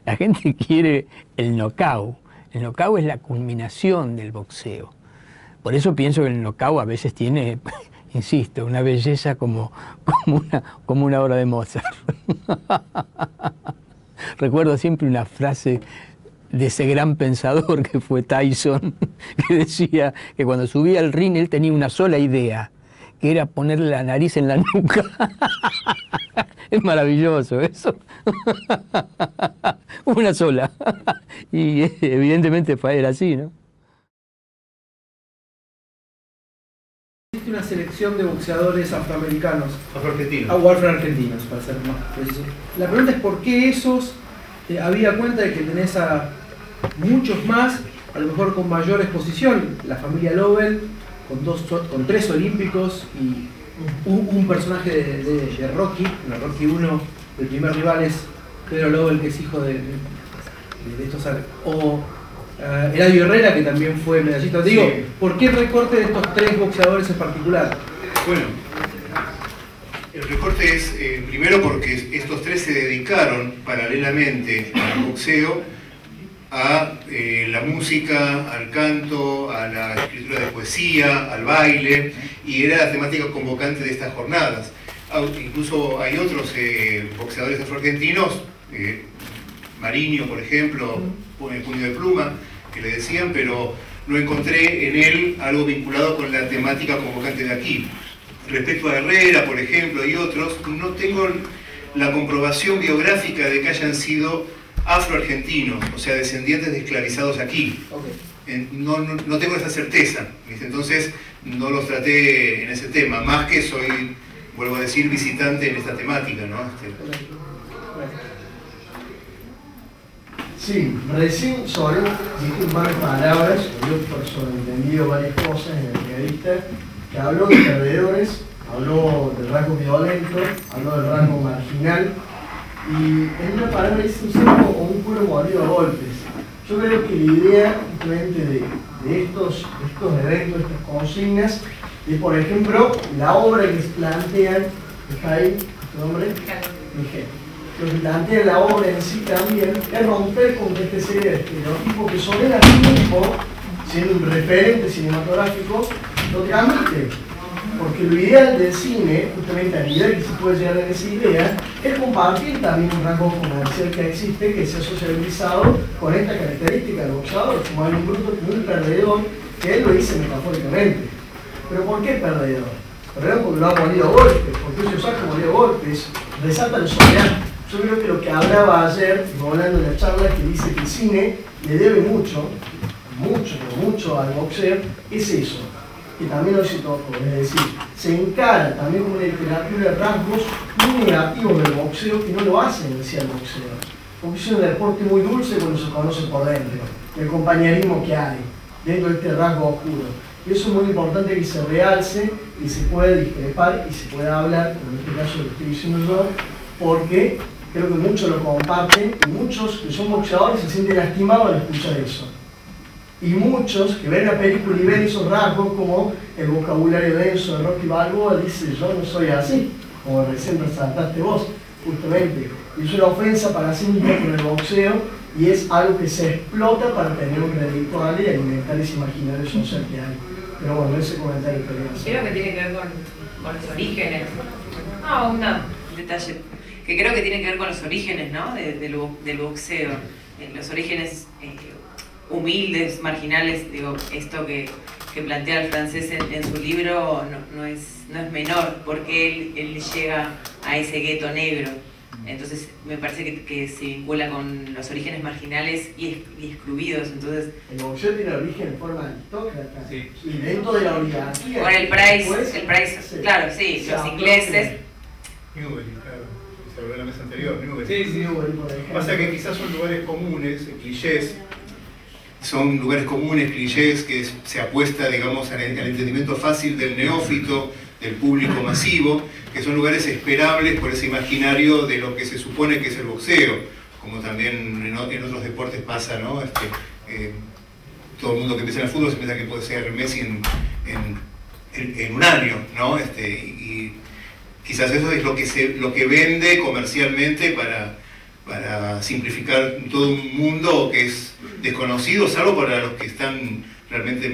La gente quiere el knockout. El knockout es la culminación del boxeo. Por eso pienso que el knockout a veces tiene, insisto, una belleza como una obra de Mozart. Recuerdo siempre una frase de ese gran pensador que fue Tyson, que decía que cuando subía al ring él tenía una sola idea, que era ponerle la nariz en la nuca. Es maravilloso eso. Una sola. Y evidentemente era así, ¿no? Existe una selección de boxeadores afroamericanos. Afroargentinos. O afroargentinos, para ser más preciso. La pregunta es por qué esos, habida cuenta de que tenés a muchos más, a lo mejor con mayor exposición, la familia Lovell, con 3 olímpicos y un personaje de Rocky, en la Rocky 1, el primer rival es Pedro Lovell, que es hijo de estos, o Eladio Herrera, que también fue medallista. Digo, sí. ¿Por qué el recorte de estos 3 boxeadores en particular? Bueno, el recorte es primero porque estos 3 se dedicaron paralelamente al boxeo a la música, al canto, a la escritura de poesía, al baile, y era la temática convocante de estas jornadas. Incluso hay otros boxeadores afroargentinos, Mariño, por ejemplo, Puño de Pluma, que le decían, pero no encontré en él algo vinculado con la temática convocante de aquí. Respecto a Herrera, por ejemplo, y otros, no tengo la comprobación biográfica de que hayan sido afroargentinos, o sea, descendientes de esclavizados aquí. Okay. No tengo esa certeza, ¿viste? Entonces no los traté en ese tema, más que soy, vuelvo a decir, visitante en esta temática, ¿no? Sí, recién dije un par de palabras, yo por sobreentendido varias cosas en la entrevista, que habló de perdedores, habló del rasgo violento, habló del rasgo marginal, y en una palabra dice un saco o un cuero molido a golpes. Yo creo que la idea justamente de estos eventos, estas consignas, es por ejemplo la obra que se plantean, ¿está ahí tu nombre? Miguel. Lo que plantea la obra en sí también es romper con este serie de estereotipos que sobre el tiempo, siendo un referente cinematográfico, lo transmite. Porque lo ideal del cine, justamente a nivel que se puede llegar a esa idea, es compartir también un rango comercial que existe, que se ha socializado con esta característica del boxeador, como hay un bruto, como un perdedor, que él lo dice metafóricamente. ¿Pero por qué perdedor? Perdedor porque lo ha molido a golpes, porque se saca molido a golpes, resalta el soberano. Yo creo que lo que hablaba ayer, hablando en la charla, que dice que el cine le debe mucho al boxeo, es eso. Que también hoy se tocó, es decir, se encara también como una literatura de rasgos muy negativos del boxeo que no lo hacen decía el boxeo. Porque es un deporte muy dulce cuando se conoce por dentro, el compañerismo que hay dentro de este rasgo oscuro. Y eso es muy importante que se realce y se pueda discrepar y se pueda hablar, como en este caso lo estoy diciendo yo, porque creo que muchos lo comparten y muchos que son boxeadores se sienten lastimados al escuchar eso. Y muchos que ven la película y ven esos rasgos como el vocabulario denso de Rocky Balboa, dice yo no soy así, como recién resaltaste vos, justamente. Y es una ofensa para sí mismo con el boxeo y es algo que se explota para tener un redituable y alimentar ese imaginario social que hay. Pero bueno, ese comentario quería hacer. Creo que tiene que ver con los orígenes. Un detalle. Que creo que tiene que ver con los orígenes, ¿no? Del boxeo. Los orígenes humildes, marginales, digo, esto que plantea el francés en su libro no es menor, porque él llega a ese gueto negro. Entonces me parece que se vincula con los orígenes marginales y excluidos. Entonces, el boxeo tiene origen en forma aristócrata. Sí. Y dentro de la oligarquía. con el Price, claro, sí, los ingleses. Newbery, claro. Se habló en la mesa anterior, Newbery. Sí, Newbery, por ejemplo. Pasa que quizás son lugares comunes, clichés. Son lugares comunes, clichés, que se apuesta, digamos, al entendimiento fácil del neófito, del público masivo, que son lugares esperables por ese imaginario de lo que se supone que es el boxeo, como también en otros deportes pasa, ¿no? Todo el mundo que empieza en el fútbol se piensa que puede ser Messi en un año, ¿no? Y quizás eso es lo que vende comercialmente para simplificar todo un mundo que es desconocido, salvo para los que están realmente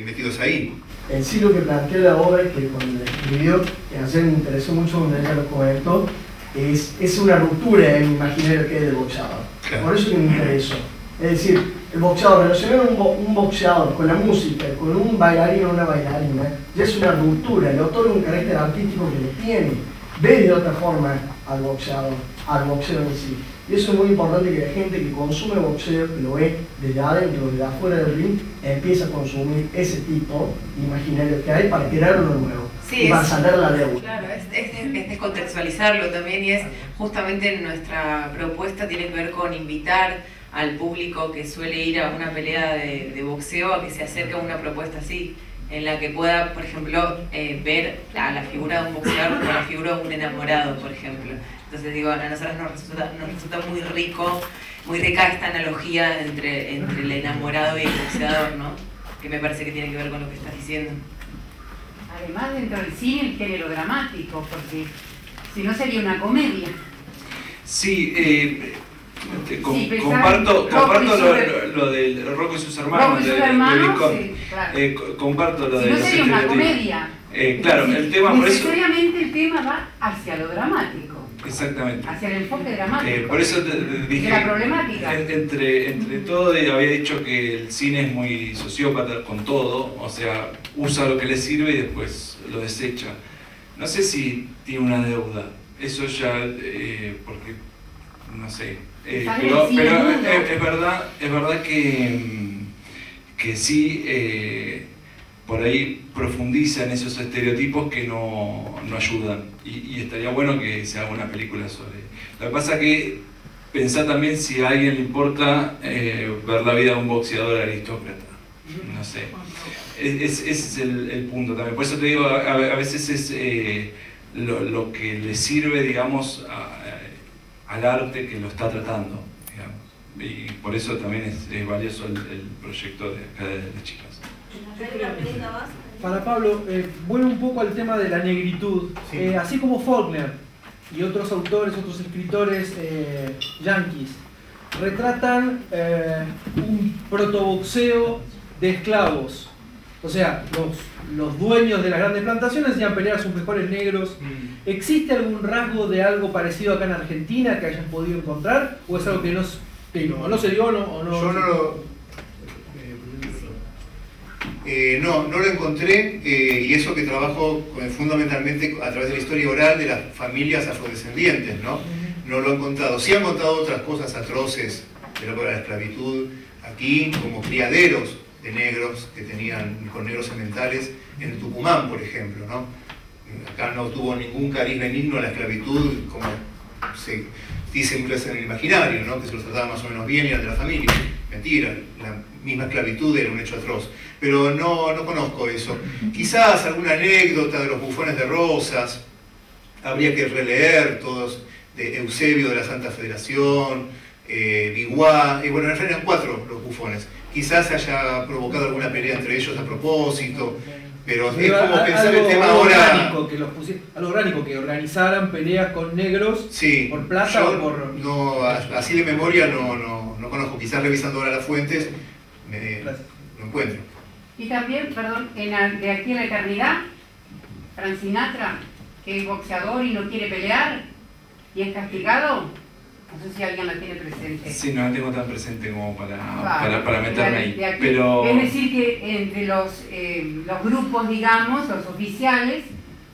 metidos ahí. En sí lo que planteó la obra, que cuando escribió, que ayer me interesó mucho cuando ella lo comentó, es una ruptura en el imaginario que hay del boxeador. Claro. Por eso que me interesó. Es decir, el boxeador, relacionar un boxeador con la música, con un bailarín o una bailarina, ya es una ruptura, le otorga un carácter artístico que le tiene. Ve de otra forma al boxeador, al boxeo en sí. Y eso es muy importante, que la gente que consume boxeo, que lo ve desde adentro, desde afuera del ring, empieza a consumir ese tipo de imaginario que hay para crear uno nuevo. Sí, y para sanar la deuda. Claro, es descontextualizarlo también, y es justamente nuestra propuesta tiene que ver con invitar al público que suele ir a una pelea de boxeo a que se acerque a una propuesta así, en la que pueda, por ejemplo, ver a la figura de un boxeador como la figura de un enamorado, por ejemplo. Entonces digo, a nosotros nos resulta muy rica esta analogía entre el enamorado y el boxeador, ¿no? Que me parece que tiene que ver con lo que estás diciendo. Además, dentro del cine, el género dramático, porque si no sería una comedia. Sí, comparto lo del Rocco y sus hermanos. Sí, claro. Comparto lo si de no los sería una estereotipos. comedia. Claro, el tema por eso. Necesariamente el tema va hacia lo dramático. Exactamente. Hacia el enfoque dramático. Por eso dije. De la problemática. Entre todo, había dicho que el cine es muy sociópata con todo, o sea, usa lo que le sirve y después lo desecha. No sé si tiene una deuda, eso ya, porque, no sé. Pero es verdad que sí, por ahí profundiza en esos estereotipos que no ayudan, y estaría bueno que se haga una película sobre. Lo que pasa que pensá también si a alguien le importa ver la vida de un boxeador aristócrata, no sé. Ese es el punto también, por eso te digo, a veces es lo que le sirve, digamos, al arte que lo está tratando, digamos. Y por eso también es valioso el proyecto de acá de chicas. Para Pablo, vuelvo un poco al tema de la negritud. Sí. Así como Faulkner y otros autores, otros escritores yanquis, retratan un protoboxeo de esclavos. O sea, los dueños de las grandes plantaciones hacían pelear a sus mejores negros. ¿Existe algún rasgo de algo parecido acá en Argentina que hayan podido encontrar? ¿O es algo que no se dio o no? Yo no lo encontré, y eso que trabajo fundamentalmente a través de la historia oral de las familias afrodescendientes, ¿no? No lo he encontrado. Sí han contado otras cosas atroces de la época de la esclavitud aquí, como criaderos de negros que tenían con negros sementales en Tucumán, por ejemplo, ¿no? Acá no tuvo ningún cariz benigno a la esclavitud, como se dice muchas veces en el imaginario, ¿no? Que se los trataba más o menos bien y eran de la familia. Mentira, la misma esclavitud era un hecho atroz. Pero no conozco eso. Quizás alguna anécdota de los bufones de Rosas, habría que releer todos, de Eusebio de la Santa Federación, Biguá, y bueno, en realidad eran 4 los bufones. Quizás haya provocado alguna pelea entre ellos a propósito, pero es como pensar el tema ahora. Algo orgánico, que organizaran peleas con negros, sí, por plata o por. No, así de memoria no conozco. Quizás revisando ahora las fuentes lo encuentro. Y también, perdón, de aquí a la eternidad, Frank Sinatra, que es boxeador y no quiere pelear y es castigado. No sé si alguien la tiene presente. Sí, no la tengo tan presente como para Claro, meterme ahí. de aquí. Pero... Es decir, que entre los grupos, digamos, los oficiales,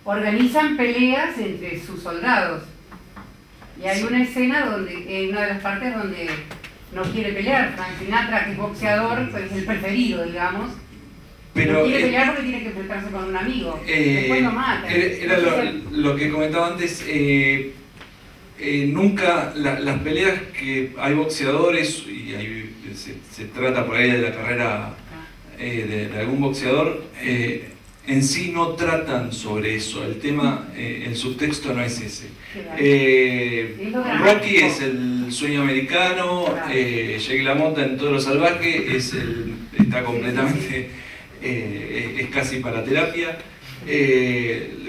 organizan peleas entre sus soldados. Y hay una escena donde, en una de las partes donde no quiere pelear. Frank Sinatra, que es boxeador, pues es el preferido, digamos. Pero, no quiere pelear porque tiene que enfrentarse con un amigo. Después lo mata. Era lo que comentaba antes. Nunca las peleas que hay boxeadores, y ahí se trata por ahí de la carrera de algún boxeador, en sí no tratan sobre eso. El tema, el subtexto no es ese. Rocky es el sueño americano, Jake LaMotta en Todo lo Salvaje está completamente, es casi para terapia.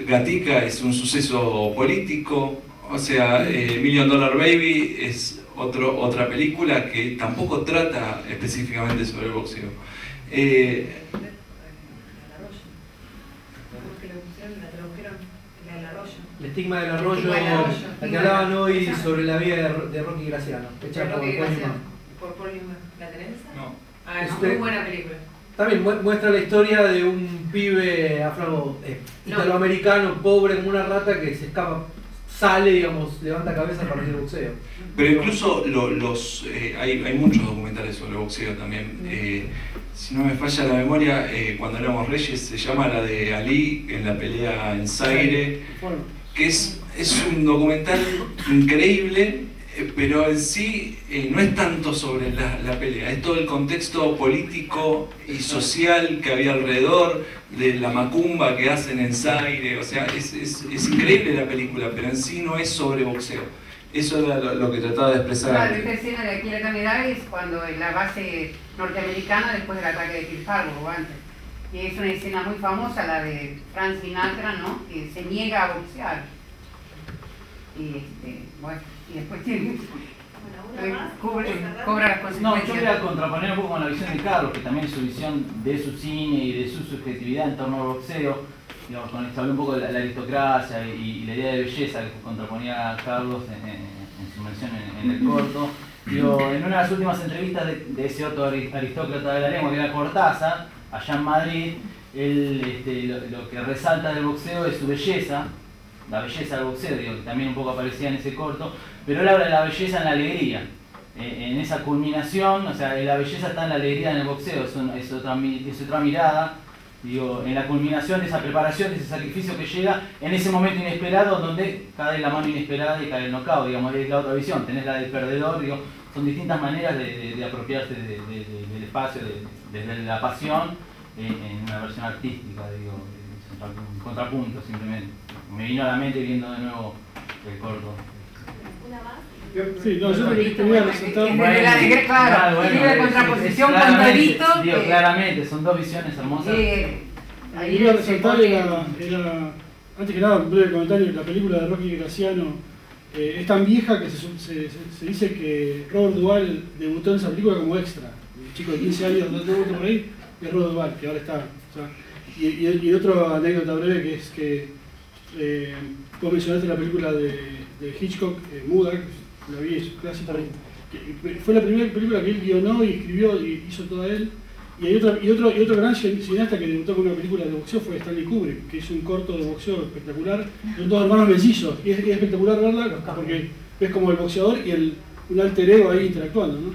Gatica es un suceso político. O sea, $1 Million Baby es otra película que tampoco trata específicamente sobre el boxeo. El estigma del arroyo, la que hablaban hoy sobre la vida de Rocky Graciano, hecha por Paul Newman. ¿Por Paul Newman? ¿La tenés? No. Ah, no, muy buena película. También muestra la historia de un pibe italoamericano, pobre como una rata, que se escapa, sale, digamos, levanta cabeza para hacer boxeo. Pero incluso hay muchos documentales sobre boxeo también. Si no me falla la memoria, cuando éramos reyes, se llama la de Ali en la pelea en Zaire, que es un documental increíble, pero en sí no es tanto sobre la pelea, es todo el contexto político y social que había alrededor de la macumba que hacen en Zaire. O sea, es increíble la película, pero en sí no es sobre boxeo. Eso era lo que trataba de expresar. Claro, esta escena de aquí la eternidad es cuando en la base norteamericana, después del ataque de Pearl Harbor o antes. Y es una escena muy famosa, la de Frank Sinatra, ¿no? Que se niega a boxear. Y bueno, y después tiene... cobra las consecuencias. No, yo quería contraponer un poco con la visión de Carlos, que también es su visión de su cine y de su subjetividad en torno al boxeo. Digamos, con esto habló un poco de la aristocracia y la idea de belleza que contraponía a Carlos en su mención en el corto. Digo, en una de las últimas entrevistas de ese otro aristócrata de la lengua, que era Cortázar, allá en Madrid, él lo que resalta del boxeo es su belleza, la belleza del boxeo, digo, que también un poco aparecía en ese corto, pero él habla de la belleza en la alegría, en esa culminación. O sea, la belleza está en la alegría en el boxeo, es otra mirada. Digo, en la culminación de esa preparación, de ese sacrificio que llega en ese momento inesperado, donde cae la mano inesperada y cae el knockout, digamos, es la otra visión. Tenés la del perdedor, digo, son distintas maneras de apropiarse del espacio, desde la pasión, en una versión artística, digo, un contrapunto simplemente. Me vino a la mente viendo de nuevo el corto. Sí, no, yo quería resaltar. Claro, tiene la contraposición con Torito. Digo, claramente, son dos visiones hermosas. Quería resaltar, antes que nada, un breve comentario. La película de Rocky Graciano es tan vieja que se dice que Robert Duvall debutó en esa película como extra. Un chico de 15 años, no por ahí, y es Robert Duvall, que ahora está. O sea, y otra anécdota breve, que es que vos mencionaste la película de Hitchcock, Muda, la vi, es clásica, fue la primera película que él guionó y escribió y hizo toda él. Y otro gran cineasta que debutó con una película de boxeo fue Stanley Kubrick, que hizo un corto de boxeo espectacular. Son dos hermanos mellizos, y es espectacular verla porque ves como el boxeador y un alter ego ahí interactuando, ¿no?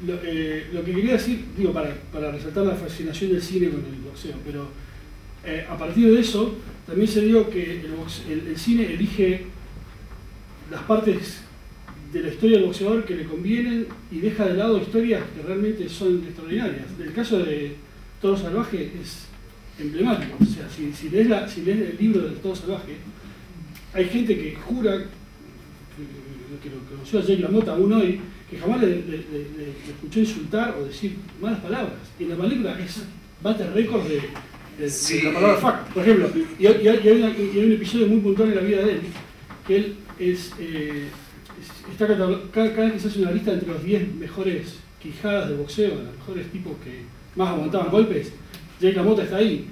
Lo que quería decir, digo, para resaltar la fascinación del cine con el boxeo, pero a partir de eso también se dio que el cine elige las partes de la historia del boxeador que le convienen y deja de lado historias que realmente son extraordinarias. El caso de Toro Salvaje es emblemático. O sea, si lees el libro del Toro Salvaje, hay gente que jura, que lo conoció a Jake LaMotta aún hoy, que jamás le escuchó insultar o decir malas palabras. Y la película bate récords de la palabra fuck, por ejemplo. Y hay un episodio muy puntual en la vida de él, que él está cada vez que se hace una lista entre los 10 mejores quijadas de boxeo, los mejores tipos que más aguantaban golpes, Jake LaMotta está ahí.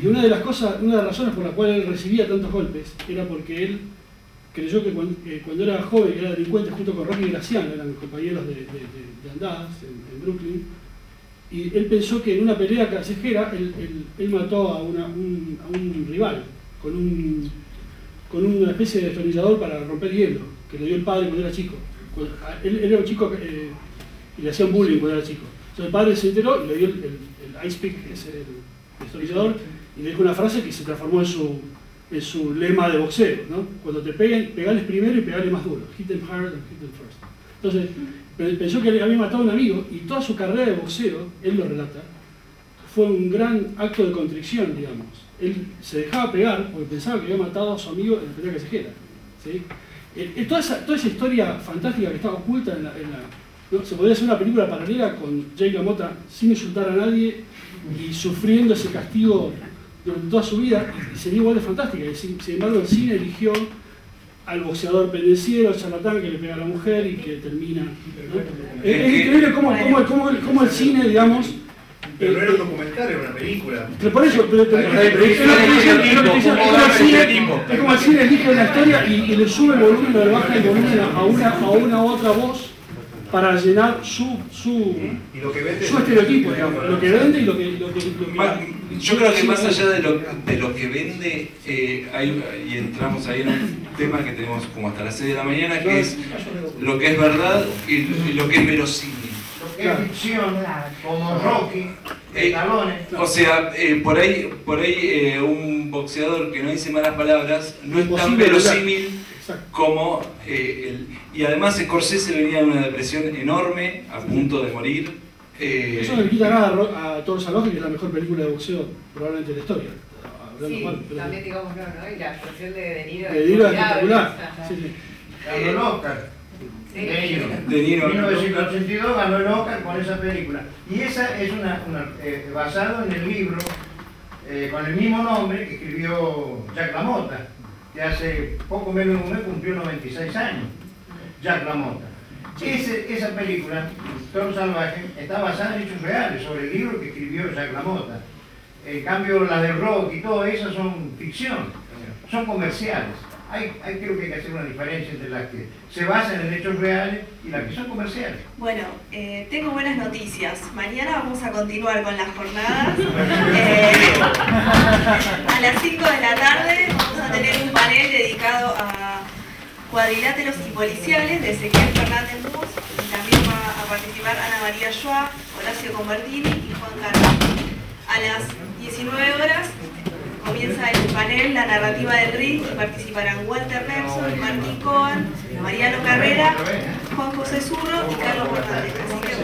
Y una de las razones por las cuales él recibía tantos golpes era porque él creyó que cuando era joven era delincuente junto con Rocky Graciano, eran compañeros de andadas en Brooklyn, y él pensó que en una pelea callejera él mató a un rival con una especie de destornillador para romper hielo, que le dio el padre cuando era chico. Él era un chico y le hacían bullying cuando era chico. Entonces el padre se enteró y le dio el ice pick, ese el destornillador, y le dijo una frase que se transformó en su lema de boxeo, ¿no? Cuando te peguen, pegales primero y pegale más duro. Hit them hard and hit them first. Entonces, pensó que había matado a un amigo y toda su carrera de boxeo, él lo relata, fue un gran acto de contrición, digamos. Él se dejaba pegar porque pensaba que había matado a su amigo en la pelea callejera, ¿sí? Toda esa historia fantástica que estaba oculta ¿no? Se podría hacer una película paralela con Jake LaMotta sin insultar a nadie y sufriendo ese castigo durante toda su vida, y sería igual de fantástica. Y sin embargo el cine eligió al boxeador pendenciero, al charlatán que le pega a la mujer y que termina, ¿no? Es increíble cómo el cine, digamos... Pero no era un documental, era una película. Por eso, es como el cine elige una historia y le sube el volumen o le baja el volumen a una u otra voz para llenar su estereotipo, digamos, lo que vende y lo que yo creo que más allá de lo que vende, y entramos ahí en un tema que tenemos como hasta las 6 de la mañana, que es lo que es verdad y lo que es verosímil. Lo que es ficción, como Rocky, Stallone. O sea, por ahí un boxeador que no dice malas palabras no es tan verosímil como y además Scorsese venía de una depresión enorme, a punto de morir. Eso no le quita nada a Thor Salvaje, que es la mejor película de boxeo probablemente de la historia. Sí, también digamos ¿no? Y la actuación de Niro. De Niro es espectacular. Ganó el Oscar. De Niro. En 1982 ganó el Oscar con esa película. Y esa es basado en el libro con el mismo nombre que escribió Jack LaMotta, que hace poco menos de un mes cumplió 96 años. Jack LaMotta. Esa película, Thor Salvaje, está basada en hechos reales sobre el libro que escribió Jack LaMotta. En cambio, las de Rock y todo eso son ficción, son comerciales. Creo que hay que hacer una diferencia entre las que se basan en hechos reales y las que son comerciales. Bueno, tengo buenas noticias. Mañana vamos a continuar con las jornadas. A las 5 de la tarde vamos a tener un panel dedicado a cuadriláteros y policiales de Ezequiel Fernández Mus, y también va a participar Ana María Schwab, Horacio Convertini y Juan Carlos. A las 19 horas comienza el panel La narrativa del ring y participarán Walter Nelson, Martín Cohen, Mariano Carrera, Juan José Zurro y Carlos Fernández. Así que